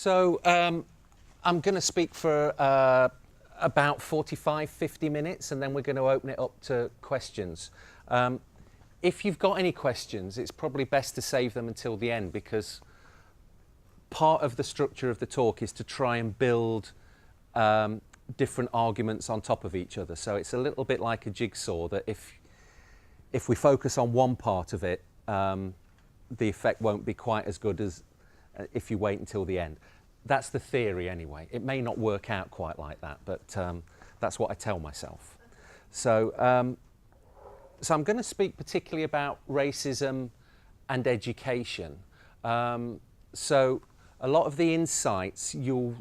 So I'm going to speak for about 45, 50 minutes, and then we're going to open it up to questions. If you've got any questions, it's probably best to save them until the end, because part of the structure of the talk is to try and build different arguments on top of each other. So it's a little bit like a jigsaw, that if we focus on one part of it, the effect won't be quite as good as if you wait until the end. That's the theory anyway. It may not work out quite like that, but that's what I tell myself. So I'm going to speak particularly about racism and education. So a lot of the insights you'll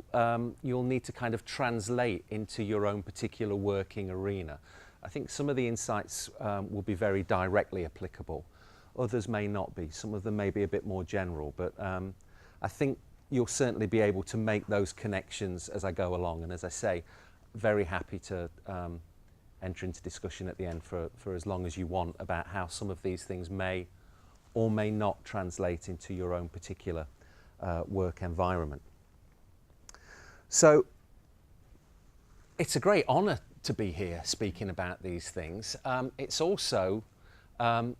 need to kind of translate into your own particular working arena. I think some of the insights will be very directly applicable. Others may not be. Some of them may be a bit more general, but I think you'll certainly be able to make those connections as I go along. And as I say, very happy to enter into discussion at the end for as long as you want about how some of these things may or may not translate into your own particular work environment. So it's a great honour to be here speaking about these things. It's also a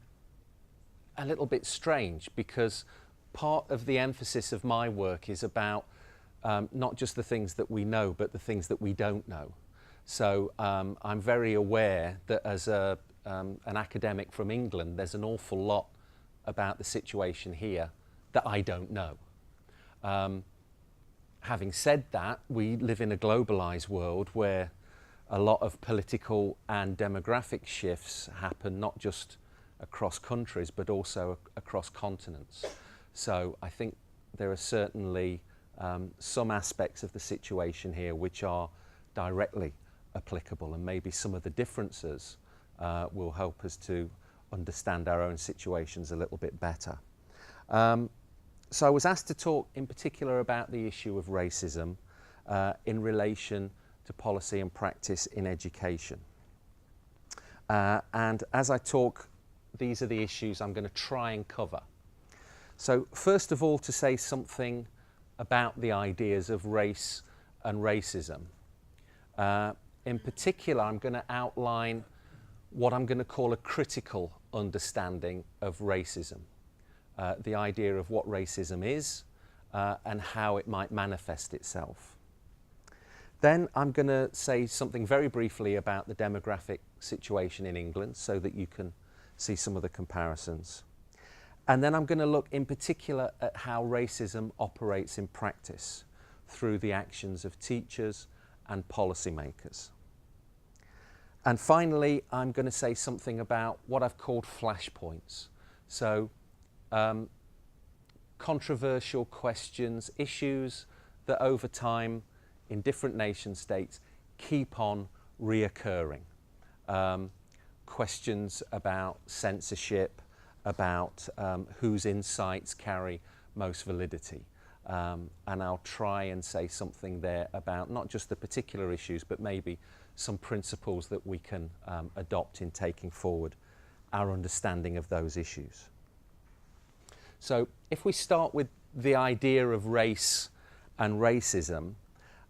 little bit strange, because part of the emphasis of my work is about not just the things that we know, but the things that we don't know. So I'm very aware that as an academic from England, there's an awful lot about the situation here that I don't know. Having said that, we live in a globalised world where a lot of political and demographic shifts happen not just across countries, but also across continents. So I think there are certainly some aspects of the situation here which are directly applicable, and maybe some of the differences will help us to understand our own situations a little bit better. So I was asked to talk in particular about the issue of racism in relation to policy and practice in education. And as I talk, these are the issues I'm going to try and cover. So first of all, to say something about the ideas of race and racism. In particular, I'm going to outline what I'm going to call a critical understanding of racism. The idea of what racism is and how it might manifest itself. Then I'm going to say something very briefly about the demographic situation in England, so that you can see some of the comparisons. And then I'm going to look in particular at how racism operates in practice through the actions of teachers and policymakers. And finally, I'm going to say something about what I've called flashpoints. So controversial questions, issues that over time in different nation states keep on reoccurring. Questions about censorship, about whose insights carry most validity. And I'll try and say something there about not just the particular issues, but maybe some principles that we can adopt in taking forward our understanding of those issues. So if we start with the idea of race and racism,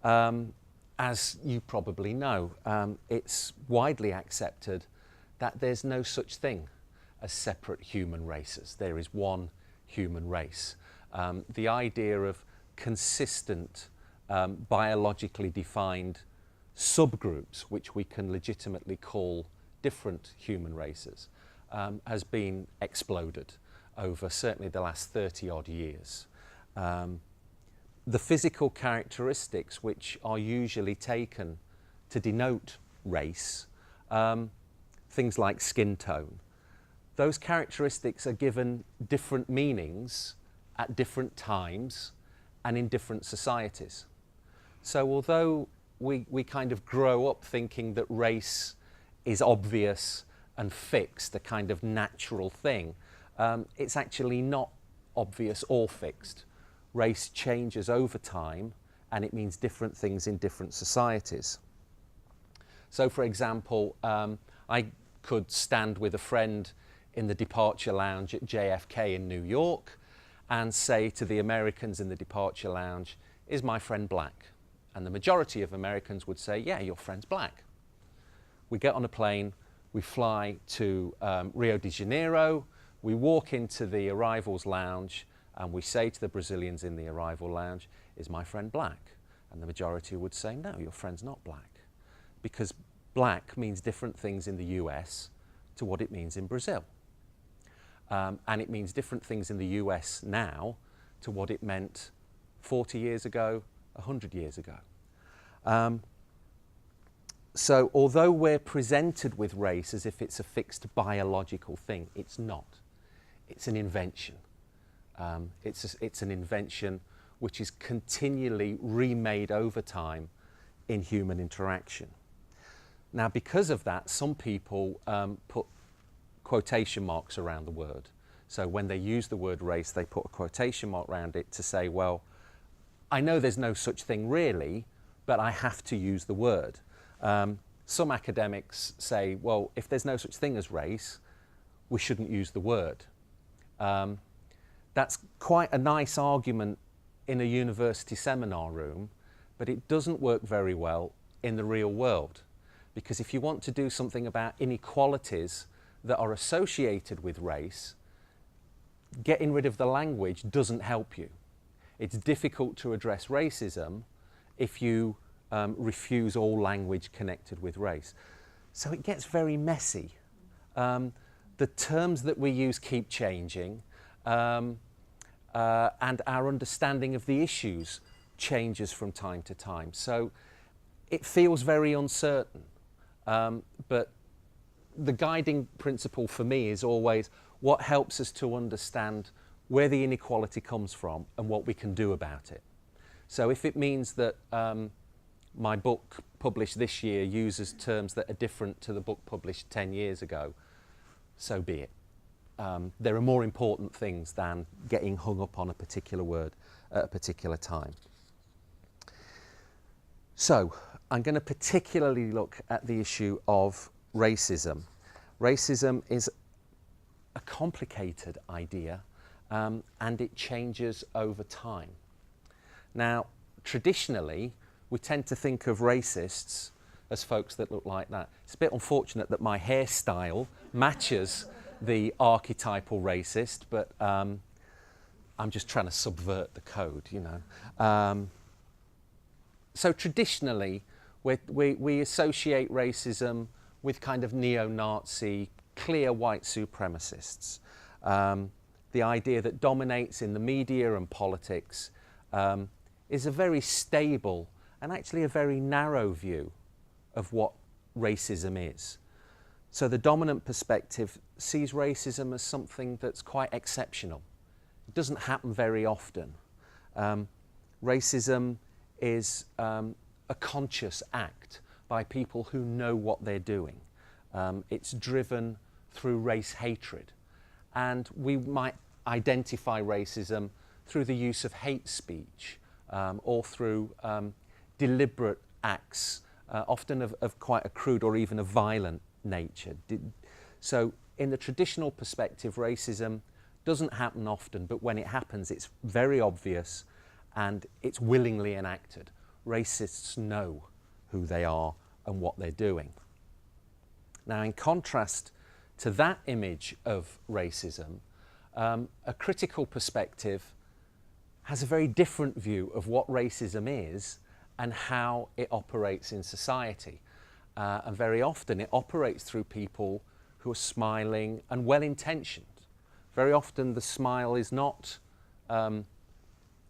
as you probably know, it's widely accepted that there's no such thing as separate human races. There is one human race. The idea of consistent, biologically defined subgroups, which we can legitimately call different human races, has been exploded over certainly the last 30 odd years. The physical characteristics which are usually taken to denote race, things like skin tone, those characteristics are given different meanings at different times and in different societies. So although we kind of grow up thinking that race is obvious and fixed, a kind of natural thing, it's actually not obvious or fixed. Race changes over time, and it means different things in different societies. So for example, I could stand with a friend in the departure lounge at JFK in New York and say to the Americans in the departure lounge, is my friend black? And the majority of Americans would say, yeah, your friend's black. We get on a plane, we fly to Rio de Janeiro, we walk into the arrivals lounge, and we say to the Brazilians in the arrival lounge, is my friend black? And the majority would say, no, your friend's not black. Because black means different things in the US to what it means in Brazil. And it means different things in the US now to what it meant 40 years ago, 100 years ago. So although we're presented with race as if it's a fixed biological thing, it's not. It's an invention. It's an invention which is continually remade over time in human interaction. Now, because of that, some people put quotation marks around the word. So when they use the word race, they put a quotation mark around it to say, well, I know there's no such thing really, but I have to use the word. Some academics say, well, if there's no such thing as race, we shouldn't use the word. That's quite a nice argument in a university seminar room, but it doesn't work very well in the real world. Because if you want to do something about inequalities that are associated with race, getting rid of the language doesn't help you. It's difficult to address racism if you refuse all language connected with race. So it gets very messy. The terms that we use keep changing, and our understanding of the issues changes from time to time. So it feels very uncertain. But the guiding principle for me is always what helps us to understand where the inequality comes from and what we can do about it. So if it means that my book published this year uses terms that are different to the book published 10 years ago, so be it. There are more important things than getting hung up on a particular word at a particular time. So I'm going to particularly look at the issue of racism. Racism is a complicated idea, and it changes over time. Now, traditionally, we tend to think of racists as folks that look like that. It's a bit unfortunate that my hairstyle matches the archetypal racist, but I'm just trying to subvert the code, you know. So traditionally, we associate racism with kind of neo-Nazi, clear white supremacists. The idea that dominates in the media and politics is a very stable and actually a very narrow view of what racism is. So the dominant perspective sees racism as something that's quite exceptional. It doesn't happen very often. Racism is a conscious act by people who know what they're doing. It's driven through race hatred. And we might identify racism through the use of hate speech or through deliberate acts, often of quite a crude or even a violent nature. So in the traditional perspective, racism doesn't happen often, but when it happens, it's very obvious and it's willingly enacted. Racists know who they are and what they're doing. Now, in contrast to that image of racism, a critical perspective has a very different view of what racism is and how it operates in society. And very often it operates through people who are smiling and well-intentioned. Very often the smile is not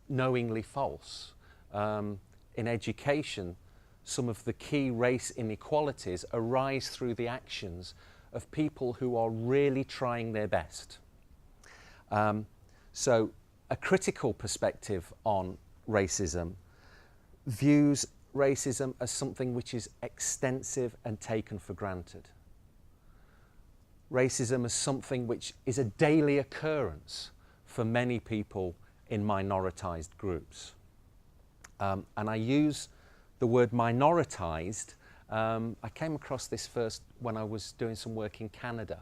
knowingly false. In education, some of the key race inequalities arise through the actions of people who are really trying their best. So a critical perspective on racism views racism as something which is extensive and taken for granted. Racism is something which is a daily occurrence for many people in minoritized groups. And I use the word minoritized. I came across this first when I was doing some work in Canada.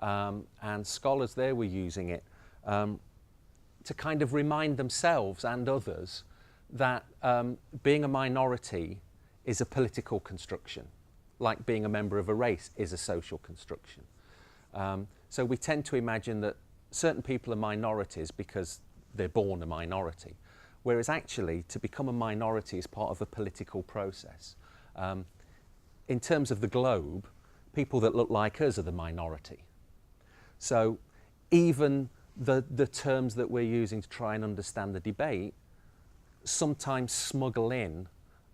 And scholars there were using it to kind of remind themselves and others that being a minority is a political construction, like being a member of a race is a social construction. So we tend to imagine that certain people are minorities because they're born a minority, whereas actually to become a minority is part of a political process. In terms of the globe, people that look like us are the minority. So even the terms that we're using to try and understand the debate sometimes smuggle in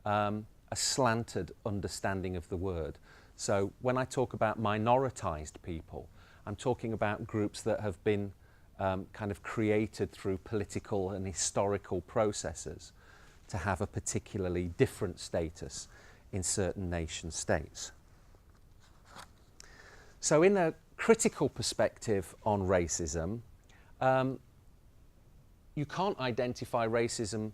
a slanted understanding of the word. So when I talk about minoritized people, I'm talking about groups that have been kind of created through political and historical processes to have a particularly different status in certain nation states. So in a critical perspective on racism, you can't identify racism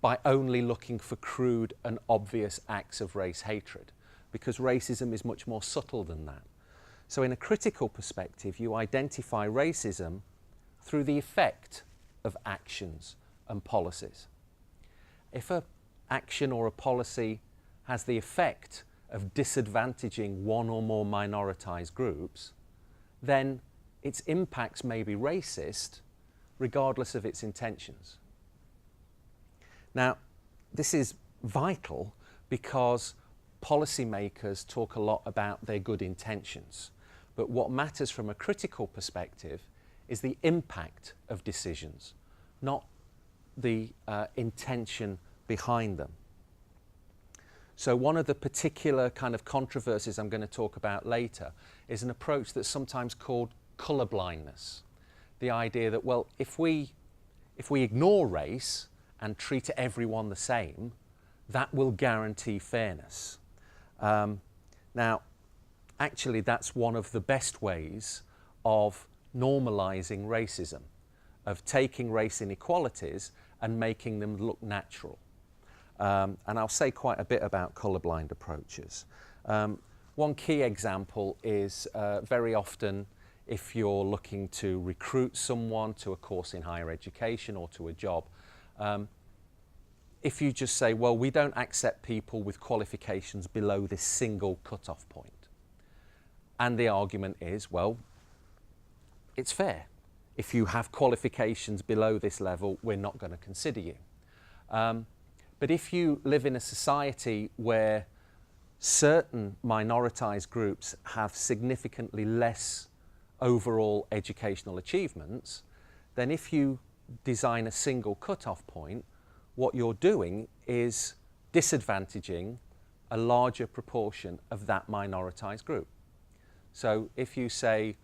by only looking for crude and obvious acts of race hatred, because racism is much more subtle than that. So in a critical perspective, you identify racism through the effect of actions and policies. If an action or a policy has the effect of disadvantaging one or more minoritized groups, then its impacts may be racist regardless of its intentions. Now, this is vital because policymakers talk a lot about their good intentions, but what matters from a critical perspective is the impact of decisions, not the intention behind them. So one of the particular kind of controversies I'm going to talk about later is an approach that's sometimes called colour blindness. The idea that, well, if we ignore race and treat everyone the same, that will guarantee fairness. Now, actually, that's one of the best ways of normalising racism, of taking race inequalities and making them look natural. And I'll say quite a bit about colourblind approaches. One key example is very often if you're looking to recruit someone to a course in higher education or to a job, if you just say, well, we don't accept people with qualifications below this single cut-off point. And the argument is, well, it's fair. If you have qualifications below this level, we're not going to consider you. But if you live in a society where certain minoritized groups have significantly less overall educational achievements, then if you design a single cut-off point, what you're doing is disadvantaging a larger proportion of that minoritized group. So if you say,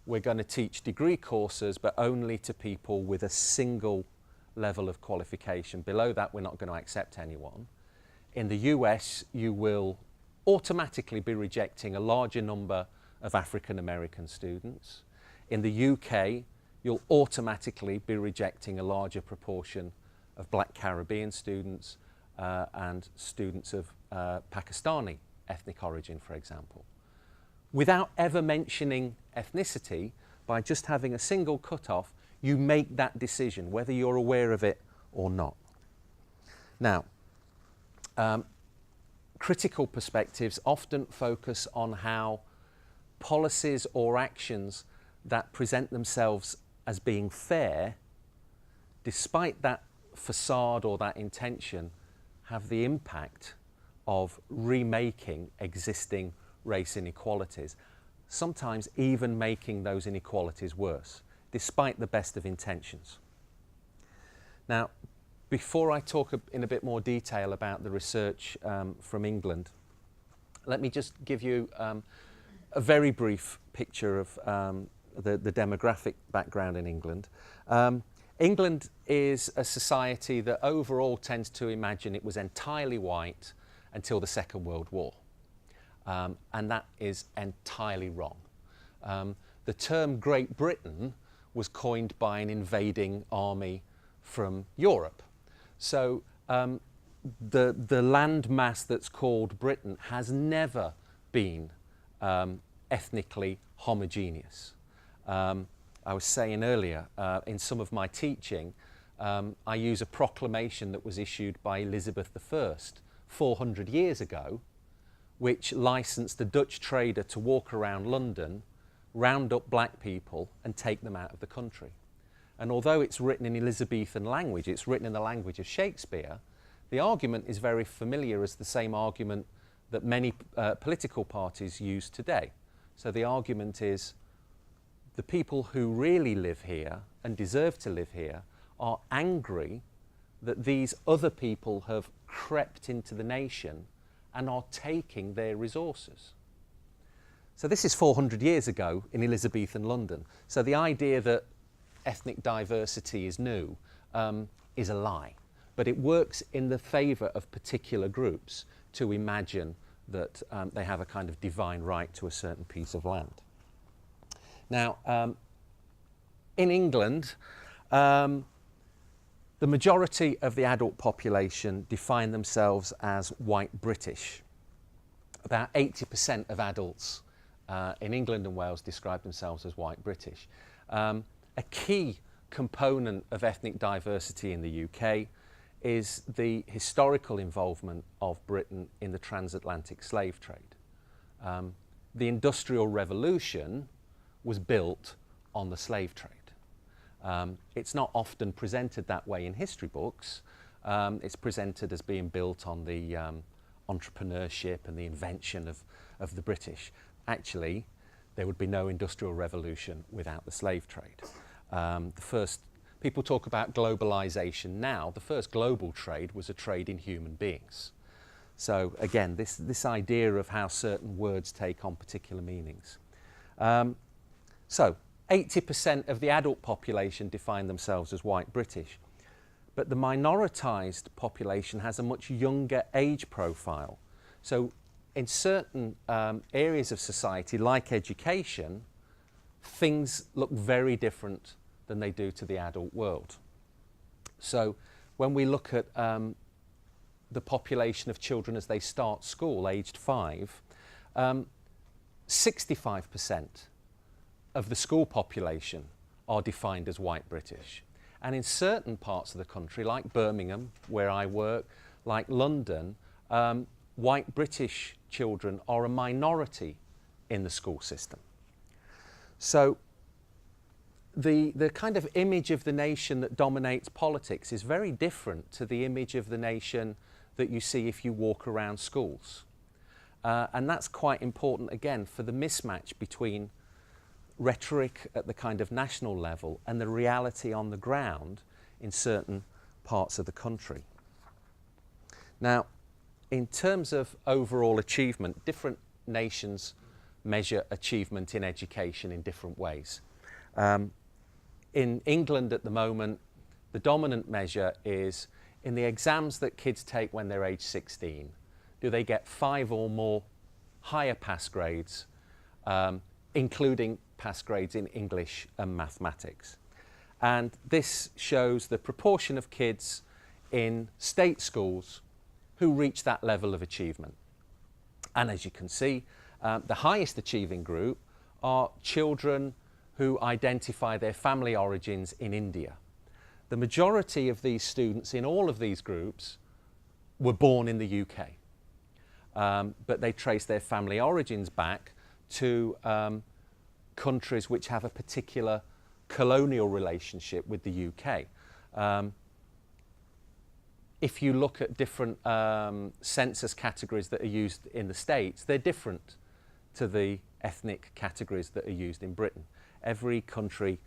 we're going to teach degree courses, but only to people with a single level of qualification. Below that, we're not going to accept anyone. In the US, you will automatically be rejecting a larger number of African American students. In the UK, you'll automatically be rejecting a larger proportion of Black Caribbean students and students of Pakistani ethnic origin, for example. Without ever mentioning ethnicity, by just having a single cut-off, you make that decision, whether you're aware of it or not. Now, critical perspectives often focus on how policies or actions that present themselves as being fair, despite that facade or that intention, have the impact of remaking existing race inequalities, sometimes even making those inequalities worse, despite the best of intentions. Now, before I talk in a bit more detail about the research from England, let me just give you a very brief picture of the demographic background in England. England is a society that overall tends to imagine it was entirely white until the Second World War. And that is entirely wrong. The term Great Britain was coined by an invading army from Europe. So the landmass that's called Britain has never been ethnically homogeneous. I was saying earlier, in some of my teaching, I use a proclamation that was issued by Elizabeth I 400 years ago, which licensed a Dutch trader to walk around London, round up black people and take them out of the country. And although it's written in Elizabethan language, it's written in the language of Shakespeare, the argument is very familiar as the same argument that many political parties use today. So the argument is the people who really live here and deserve to live here are angry that these other people have crept into the nation and are taking their resources. So this is 400 years ago in Elizabethan London. So the idea that ethnic diversity is new is a lie. But it works in the favour of particular groups to imagine that they have a kind of divine right to a certain piece of land. Now, in England, the majority of the adult population define themselves as white British. About 80% of adults in England and Wales describe themselves as white British. A key component of ethnic diversity in the UK is the historical involvement of Britain in the transatlantic slave trade. The Industrial Revolution was built on the slave trade. It's not often presented that way in history books. It's presented as being built on the entrepreneurship and the invention of the British. Actually, there would be no industrial revolution without the slave trade. People talk about globalization now. The first global trade was a trade in human beings. So again, this idea of how certain words take on particular meanings. So 80% of the adult population define themselves as white British, but the minoritized population has a much younger age profile. So in certain areas of society, like education, things look very different than they do to the adult world. So when we look at the population of children as they start school, aged 5, 65% of the school population are defined as white British. And in certain parts of the country, like Birmingham, where I work, like London, white British children are a minority in the school system. So the kind of image of the nation that dominates politics is very different to the image of the nation that you see if you walk around schools. And that's quite important, again, for the mismatch between rhetoric at the kind of national level and the reality on the ground in certain parts of the country. Now, in terms of overall achievement, different nations measure achievement in education in different ways. In England at the moment, the dominant measure is in the exams that kids take when they're age 16, do they get 5 or more higher pass grades, including pass grades in English and mathematics. And this shows the proportion of kids in state schools who reach that level of achievement. And as you can see, the highest achieving group are children who identify their family origins in India. The majority of these students in all of these groups were born in the UK, but they trace their family origins back to countries which have a particular colonial relationship with the UK. If you look at different census categories that are used in the States, they're different to the ethnic categories that are used in Britain. Every country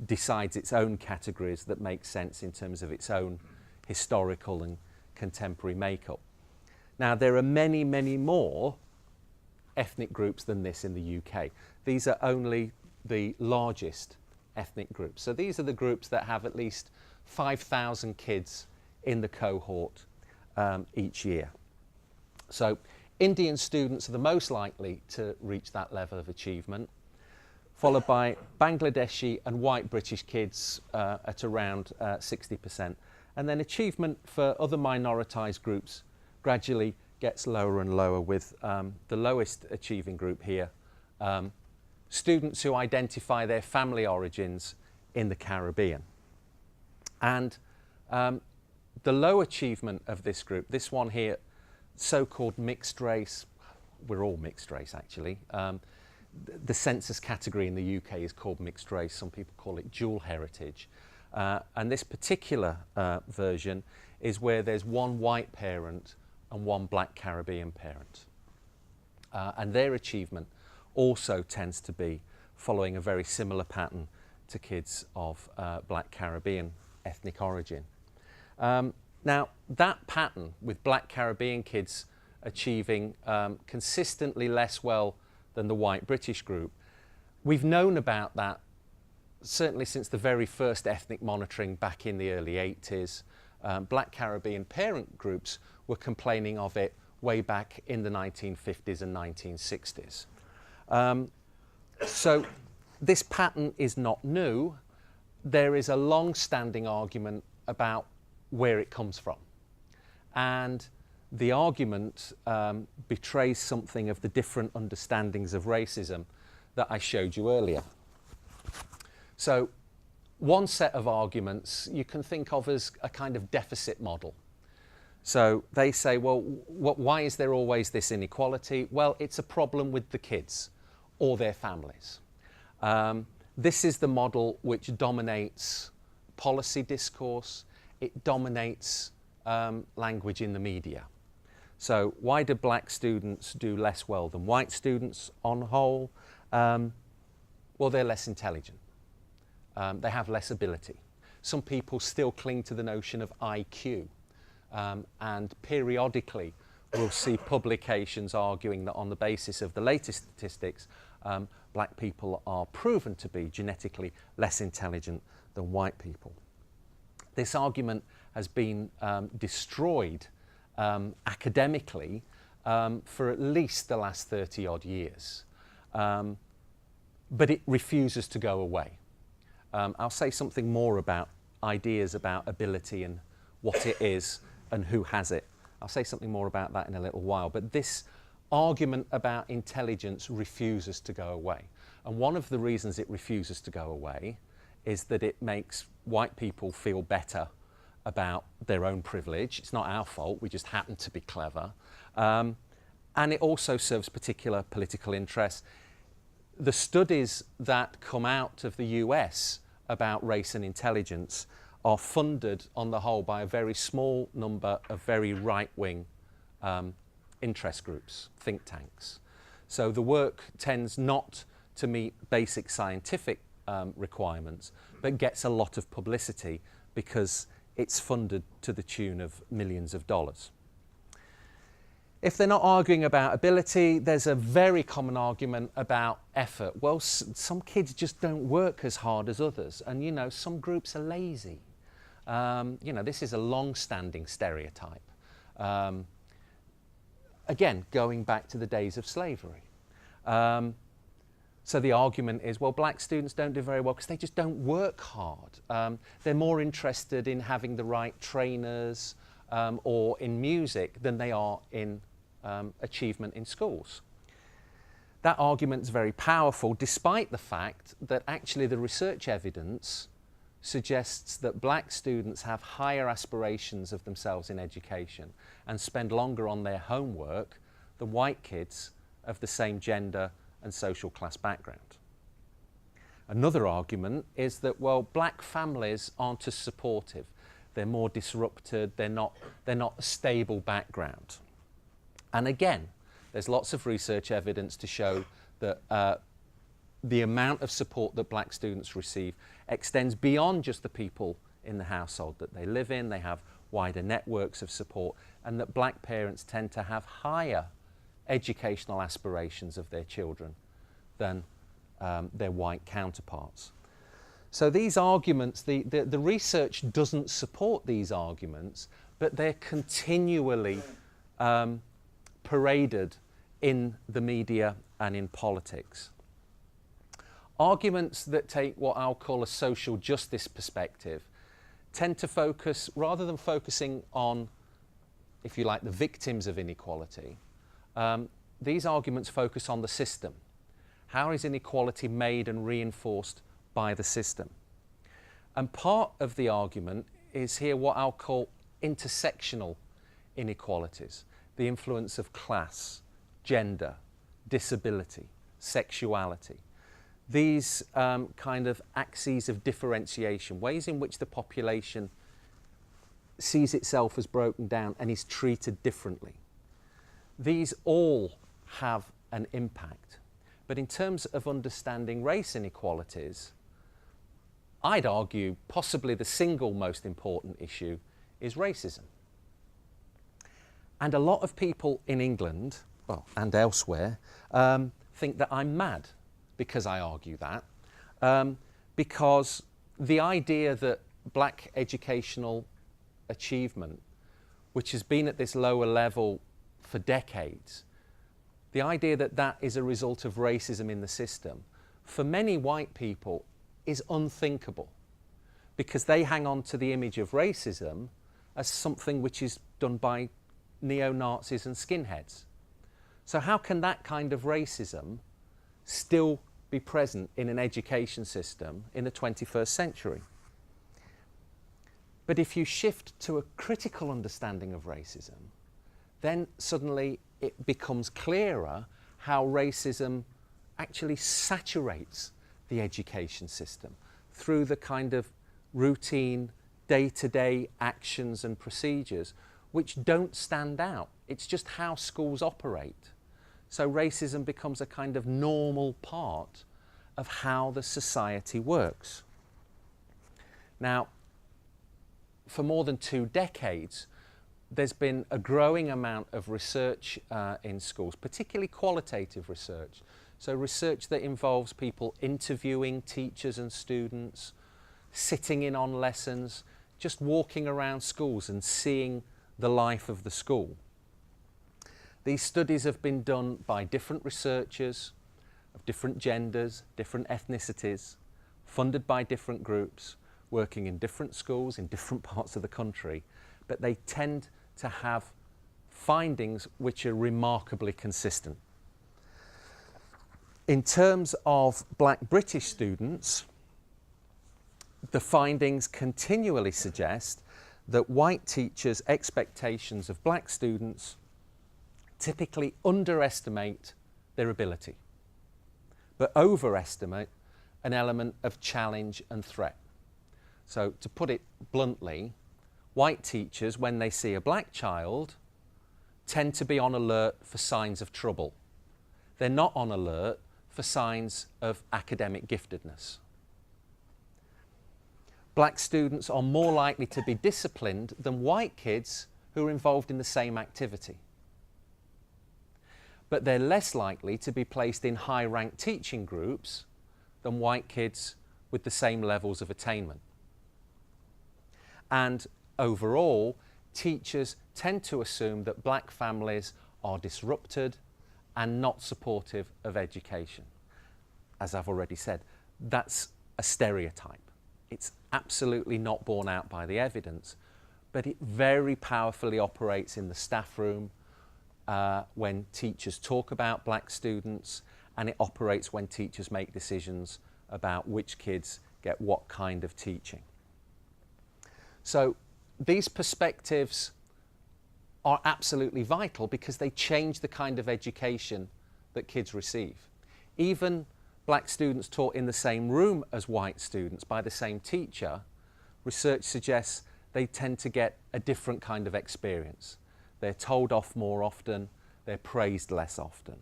decides its own categories that make sense in terms of its own historical and contemporary makeup. Now, there are many, many more ethnic groups than this in the UK. These are only the largest ethnic groups. So these are the groups that have at least 5,000 kids in the cohort each year. So Indian students are the most likely to reach that level of achievement, followed by Bangladeshi and white British kids at around 60%. And then achievement for other minoritized groups gradually gets lower and lower, with the lowest achieving group here, students who identify their family origins in the Caribbean. And The low achievement of this group, this one here, so-called mixed race, we're all mixed race actually. The census category in the UK is called mixed race. Some people call it dual heritage. And this particular version is where there's one white parent and one black Caribbean parent. And their achievement also tends to be following a very similar pattern to kids of black Caribbean ethnic origin. Now, that pattern with black Caribbean kids achieving consistently less well than the white British group, we've known about that certainly since the very first ethnic monitoring back in the early 80s. Black Caribbean parent groups were complaining of it way back in the 1950s and 1960s. So this pattern is not new. There is a long-standing argument about where it comes from. And the argument betrays something of the different understandings of racism that I showed you earlier. So one set of arguments you can think of as a kind of deficit model. So they say, well, why is there always this inequality? Well, it's a problem with the kids or their families. This is the model which dominates policy discourse. It dominates language in the media. So why do black students do less well than white students on the whole? Well, they're less intelligent. They have less ability. Some people still cling to the notion of IQ. And periodically we'll see publications arguing that on the basis of the latest statistics, black people are proven to be genetically less intelligent than white people. This argument has been destroyed academically for at least the last 30 odd years. But it refuses to go away. I'll say something more about ideas about ability and what it is and who has it. I'll say something more about that in a little while. But this argument about intelligence refuses to go away. And one of the reasons it refuses to go away is that it makes white people feel better about their own privilege. It's not our fault, we just happen to be clever. And it also serves particular political interests. The studies that come out of the US about race and intelligence are funded on the whole by a very small number of very right-wing interest groups, think tanks. So the work tends not to meet basic scientific requirements, but gets a lot of publicity because it's funded to the tune of millions of dollars. If they're not arguing about ability, there's a very common argument about effort. Well, some kids just don't work as hard as others, and you know, some groups are lazy. You know, this is a long-standing stereotype. Again, going back to the days of slavery. So the argument is, well, black students don't do very well because they just don't work hard. They're more interested in having the right trainers or in music than they are in achievement in schools. That argument is very powerful, despite the fact that actually the research evidence suggests that black students have higher aspirations of themselves in education and spend longer on their homework than white kids of the same gender and social class background. Another argument is that, well, black families aren't as supportive. They're more disrupted, they're not a stable background. And again, there's lots of research evidence to show that the amount of support that black students receive extends beyond just the people in the household that they live in. They have wider networks of support, and that black parents tend to have higher educational aspirations of their children than their white counterparts. So these arguments, the research doesn't support these arguments, but they're continually paraded in the media and in politics. Arguments that take what I'll call a social justice perspective tend to focus, rather than focusing on, if you like, the victims of inequality, these arguments focus on the system. How is inequality made and reinforced by the system? And part of the argument is here what I'll call intersectional inequalities, the influence of class, gender, disability, sexuality. These kind of axes of differentiation, ways in which the population sees itself as broken down and is treated differently. These all have an impact. But in terms of understanding race inequalities, I'd argue possibly the single most important issue is racism. And a lot of people in England, well, and elsewhere, think that I'm mad because I argue that. Because the idea that black educational achievement, which has been at this lower level for decades, the idea that that is a result of racism in the system, for many white people is unthinkable, because they hang on to the image of racism as something which is done by neo-Nazis and skinheads. So how can that kind of racism still be present in an education system in the 21st century? But if you shift to a critical understanding of racism, then suddenly it becomes clearer how racism actually saturates the education system through the kind of routine, day-to-day actions and procedures which don't stand out. It's just how schools operate. So racism becomes a kind of normal part of how the society works. Now, for more than 2 decades, there's been a growing amount of research in schools, particularly qualitative research. So research that involves people interviewing teachers and students, sitting in on lessons, just walking around schools and seeing the life of the school. These studies have been done by different researchers of different genders, different ethnicities, funded by different groups, working in different schools in different parts of the country, but they tend to have findings which are remarkably consistent. In terms of black British students, the findings continually suggest that white teachers' expectations of black students typically underestimate their ability, but overestimate an element of challenge and threat. So to put it bluntly, white teachers, when they see a black child, tend to be on alert for signs of trouble. They're not on alert for signs of academic giftedness. Black students are more likely to be disciplined than white kids who are involved in the same activity. But they're less likely to be placed in high-ranked teaching groups than white kids with the same levels of attainment. And overall, teachers tend to assume that black families are disrupted and not supportive of education. As I've already said, that's a stereotype. It's absolutely not borne out by the evidence, but it very powerfully operates in the staff room when teachers talk about black students, and it operates when teachers make decisions about which kids get what kind of teaching. So these perspectives are absolutely vital because they change the kind of education that kids receive. Even black students taught in the same room as white students by the same teacher, research suggests they tend to get a different kind of experience. They're told off more often, they're praised less often.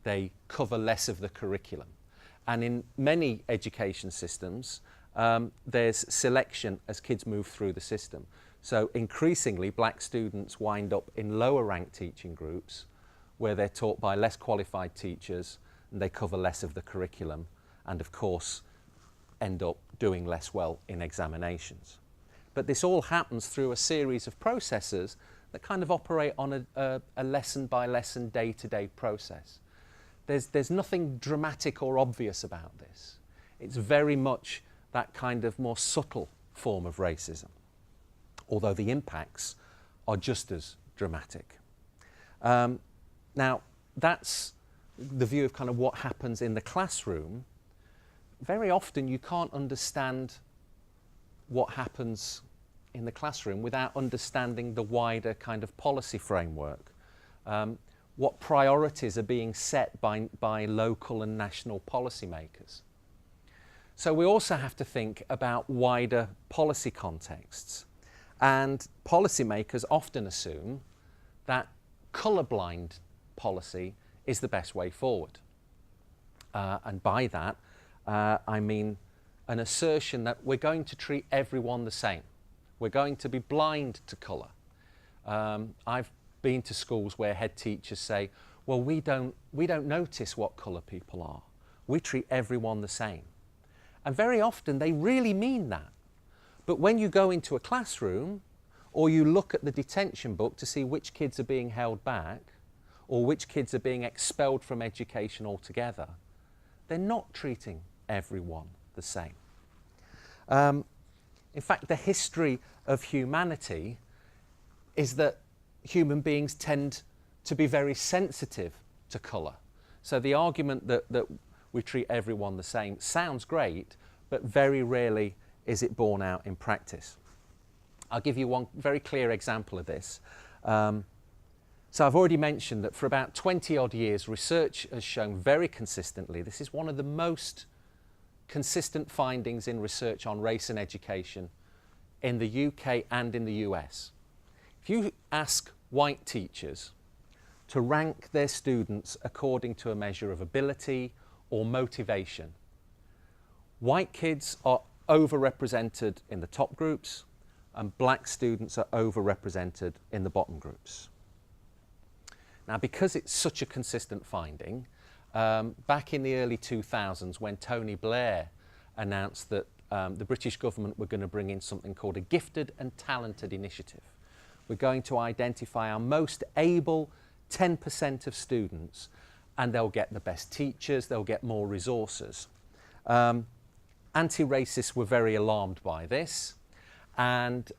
They cover less of the curriculum. And in many education systems, there's selection as kids move through the system. So increasingly, black students wind up in lower ranked teaching groups where they're taught by less qualified teachers and they cover less of the curriculum and, of course, end up doing less well in examinations. But this all happens through a series of processes that kind of operate on a lesson by lesson, day-to-day process. There's nothing dramatic or obvious about this. It's very much that kind of more subtle form of racism, although the impacts are just as dramatic. Now, that's the view of kind of what happens in the classroom. Very often you can't understand what happens in the classroom without understanding the wider kind of policy framework. What priorities are being set by local and national policymakers. So we also have to think about wider policy contexts. And policymakers often assume that colourblind policy is the best way forward. And by that, I mean an assertion that we're going to treat everyone the same. We're going to be blind to colour. I've been to schools where head teachers say, well, we don't notice what colour people are. We treat everyone the same. And very often they really mean that. But when you go into a classroom or you look at the detention book to see which kids are being held back or which kids are being expelled from education altogether, they're not treating everyone the same. In fact, the history of humanity is that human beings tend to be very sensitive to colour. So the argument that we treat everyone the same sounds great, but very rarely is it borne out in practice. I'll give you one very clear example of this. So I've already mentioned that for about 20 odd years, research has shown very consistently, this is one of the most consistent findings in research on race and education in the UK and in the US. If you ask white teachers to rank their students according to a measure of ability or motivation, white kids are overrepresented in the top groups and black students are overrepresented in the bottom groups. Now, because it's such a consistent finding, back in the early 2000s when Tony Blair announced that the British government were going to bring in something called a Gifted and Talented Initiative. We're going to identify our most able 10% of students and they'll get the best teachers, they'll get more resources. Anti-racists were very alarmed by this, and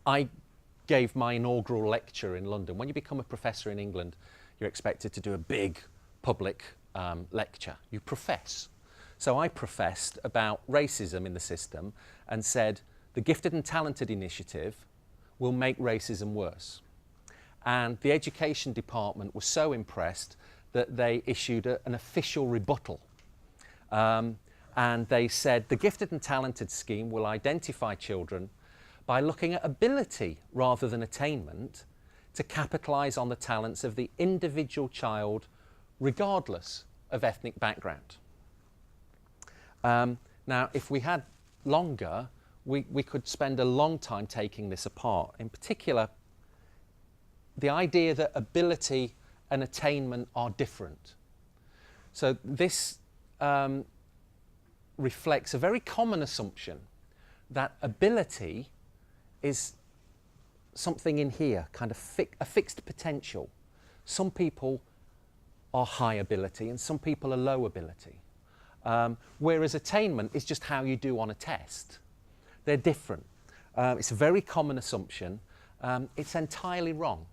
I gave my inaugural lecture in London. When you become a professor in England, you're expected to do a big public lecture. You profess. So I professed about racism in the system and said the Gifted and Talented Initiative will make racism worse. And the education department was so impressed that they issued an official rebuttal. And they said the Gifted and Talented scheme will identify children by looking at ability rather than attainment to capitalise on the talents of the individual child regardless of ethnic background. Now, if we had longer, we could spend a long time taking this apart. In particular, the idea that ability and attainment are different. So this reflects a very common assumption that ability is something in here, kind of a fixed potential. Some people are high ability and some people are low ability. Whereas attainment is just how you do on a test. They're different. It's a very common assumption. It's entirely wrong.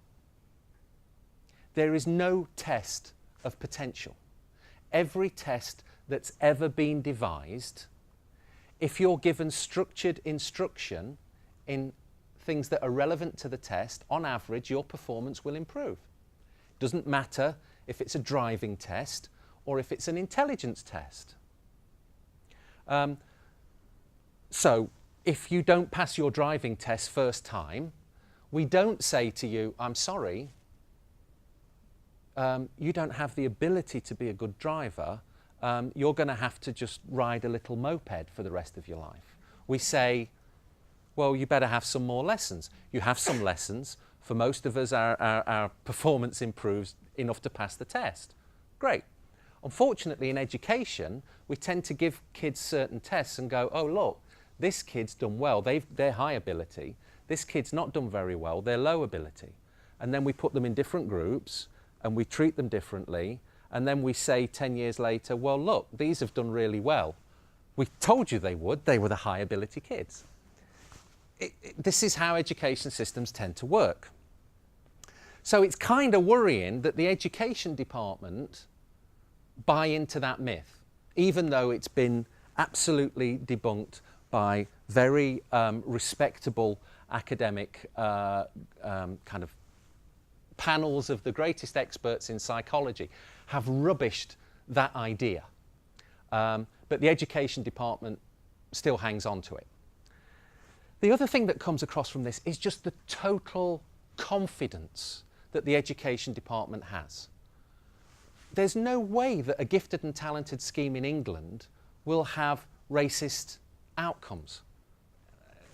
There is no test of potential. Every test that's ever been devised, if you're given structured instruction in things that are relevant to the test, on average, your performance will improve. Doesn't matter if it's a driving test or if it's an intelligence test. So if you don't pass your driving test first time, we don't say to you, I'm sorry, you don't have the ability to be a good driver. You're going to have to just ride a little moped for the rest of your life. We say, well, you better have some more lessons. You have some lessons. For most of us, our performance improves enough to pass the test. Great. Unfortunately, in education, we tend to give kids certain tests and go, oh, look, this kid's done well. They're high ability. This kid's not done very well. They're low ability. And then we put them in different groups and we treat them differently. And then we say 10 years later, well, look, these have done really well. We told you they would. They were the high ability kids. This is how education systems tend to work. So it's kind of worrying that the education department buy into that myth, even though it's been absolutely debunked by very respectable academic kind of panels of the greatest experts in psychology have rubbished that idea. But the education department still hangs on to it. The other thing that comes across from this is just the total confidence that the education department has. There's no way that a gifted and talented scheme in England will have racist outcomes.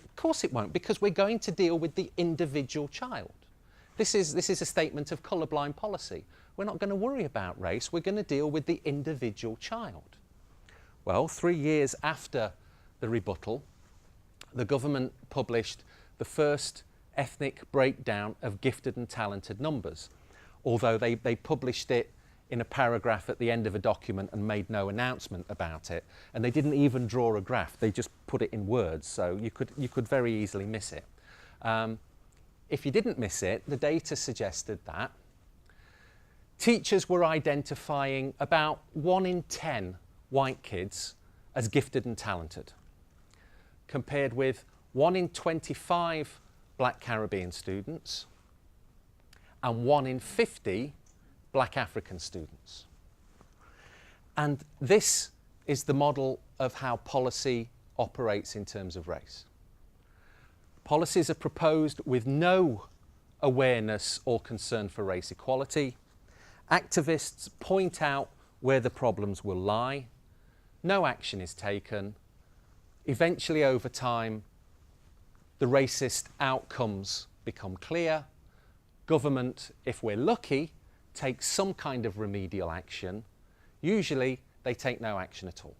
Of course it won't, because we're going to deal with the individual child. This is a statement of colourblind policy. We're not going to worry about race, we're going to deal with the individual child. Well, 3 years after the rebuttal, the government published the first ethnic breakdown of gifted and talented numbers, although they published it in a paragraph at the end of a document and made no announcement about it. And they didn't even draw a graph, they just put it in words, so you could very easily miss it. If you didn't miss it, the data suggested that teachers were identifying about 1 in 10 white kids as gifted and talented, compared with 1 in 25 Black Caribbean students and 1 in 50 Black African students. And this is the model of how policy operates in terms of race. Policies are proposed with no awareness or concern for race equality. Activists point out where the problems will lie. No action is taken. Eventually, over time, the racist outcomes become clear. Government, if we're lucky, takes some kind of remedial action. Usually, they take no action at all.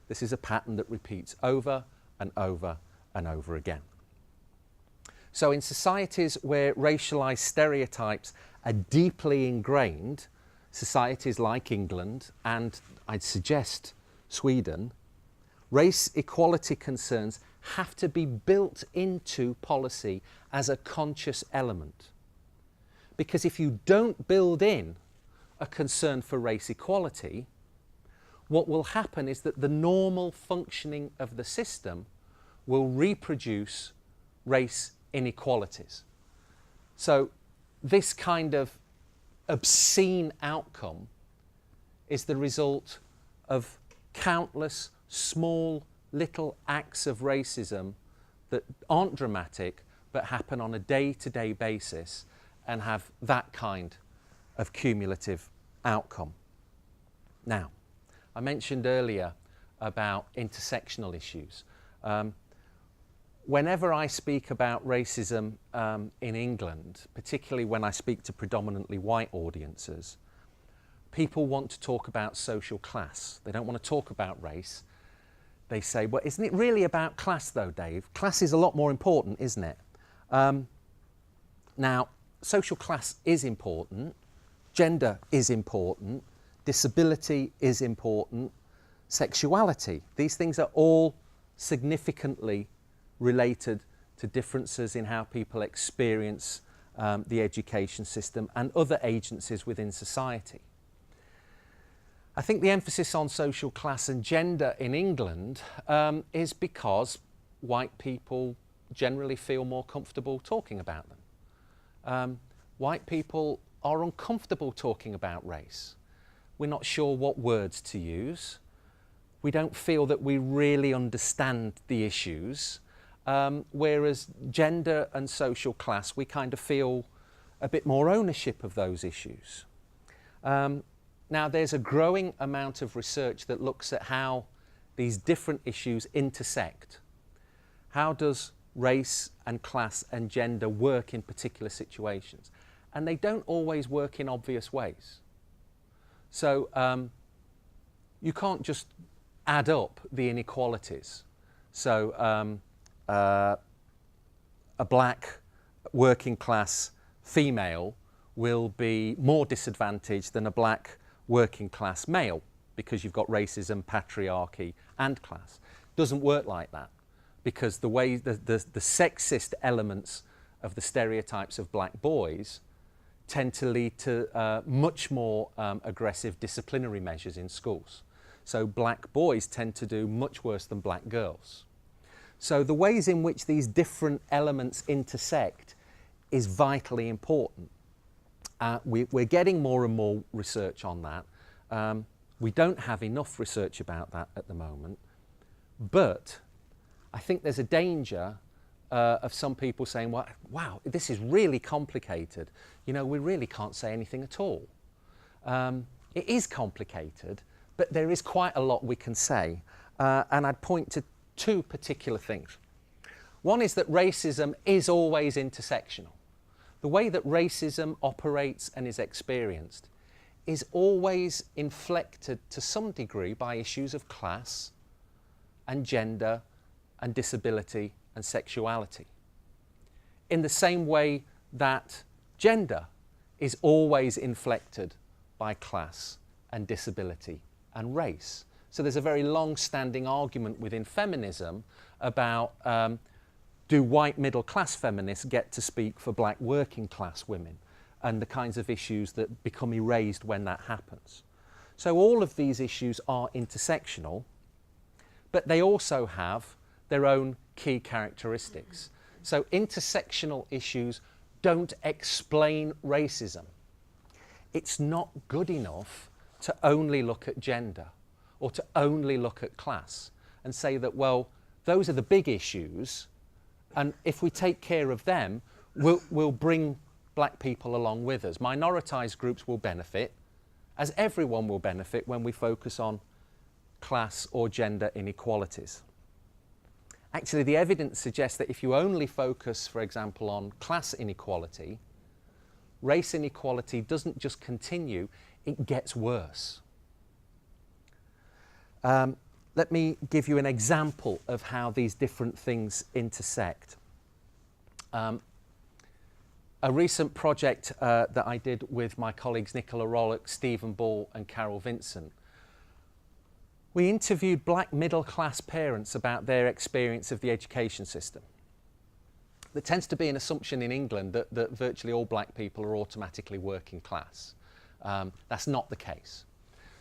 This is a pattern that repeats over and over and over again. So in societies where racialised stereotypes are deeply ingrained, societies like England and I'd suggest Sweden, race equality concerns have to be built into policy as a conscious element. Because if you don't build in a concern for race equality, what will happen is that the normal functioning of the system will reproduce race inequalities. So this kind of obscene outcome is the result of countless small little acts of racism that aren't dramatic but happen on a day-to-day basis and have that kind of cumulative outcome. Now, I mentioned earlier about intersectional issues. Whenever I speak about racism in England, particularly when I speak to predominantly white audiences, people want to talk about social class. They don't want to talk about race. They say, well, isn't it really about class though, Dave? Class is a lot more important, isn't it? Now, social class is important, gender is important, disability is important, sexuality. These things are all significantly related to differences in how people experience the education system and other agencies within society. I think the emphasis on social class and gender in England is because white people generally feel more comfortable talking about them. White people are uncomfortable talking about race. We're not sure what words to use. We don't feel that we really understand the issues. Whereas gender and social class, we kind of feel a bit more ownership of those issues. Now, there's a growing amount of research that looks at how these different issues intersect. How does race and class and gender work in particular situations? And they don't always work in obvious ways. So you can't just add up the inequalities. So a black working class female will be more disadvantaged than a black working class male because you've got racism, patriarchy and class. Doesn't work like that because the way the sexist elements of the stereotypes of black boys tend to lead to much more aggressive disciplinary measures in schools. So black boys tend to do much worse than black girls. So the ways in which these different elements intersect is vitally important. We're getting more and more research on that. We don't have enough research about that at the moment, but I think there's a danger of some people saying, well, wow, this is really complicated. You know, we really can't say anything at all. It is complicated, but there is quite a lot we can say. And I'd point to two particular things. One is that racism is always intersectional. The way that racism operates and is experienced is always inflected to some degree by issues of class and gender and disability and sexuality. In the same way that gender is always inflected by class and disability and race. So there's a very long-standing argument within feminism about do white middle-class feminists get to speak for black working-class women, and the kinds of issues that become erased when that happens. So all of these issues are intersectional, but they also have their own key characteristics. So intersectional issues don't explain racism. It's not good enough to only look at gender or to only look at class and say that, well, those are the big issues, and if we take care of them, we'll bring black people along with us. Minoritized groups will benefit, as everyone will benefit when we focus on class or gender inequalities. Actually, the evidence suggests that if you only focus, for example, on class inequality, race inequality doesn't just continue, it gets worse. Let me give you an example of how these different things intersect. A recent project that I did with my colleagues Nicola Rollock, Stephen Ball and Carol Vincent, we interviewed black middle-class parents about their experience of the education system. There tends to be an assumption in England that virtually all black people are automatically working class. That's not the case.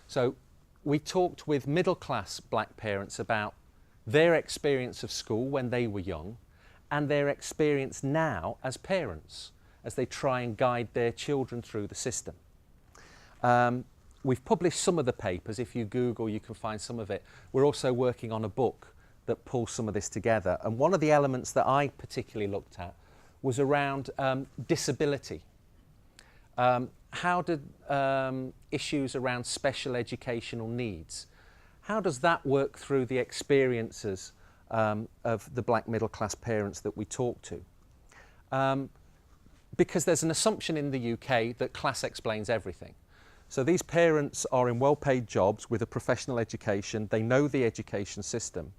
So we talked with middle-class black parents about their experience of school when they were young and their experience now as parents as they try and guide their children through the system. We've published some of the papers. If you Google, you can find some of it. We're also working on a book that pulls some of this together. And one of the elements that I particularly looked at was around disability. How did issues around special educational needs, how does that work through the experiences of the black middle class parents that we talk to? Because there's an assumption in the UK that class explains everything. So these parents are in well-paid jobs with a professional education, they know the education system.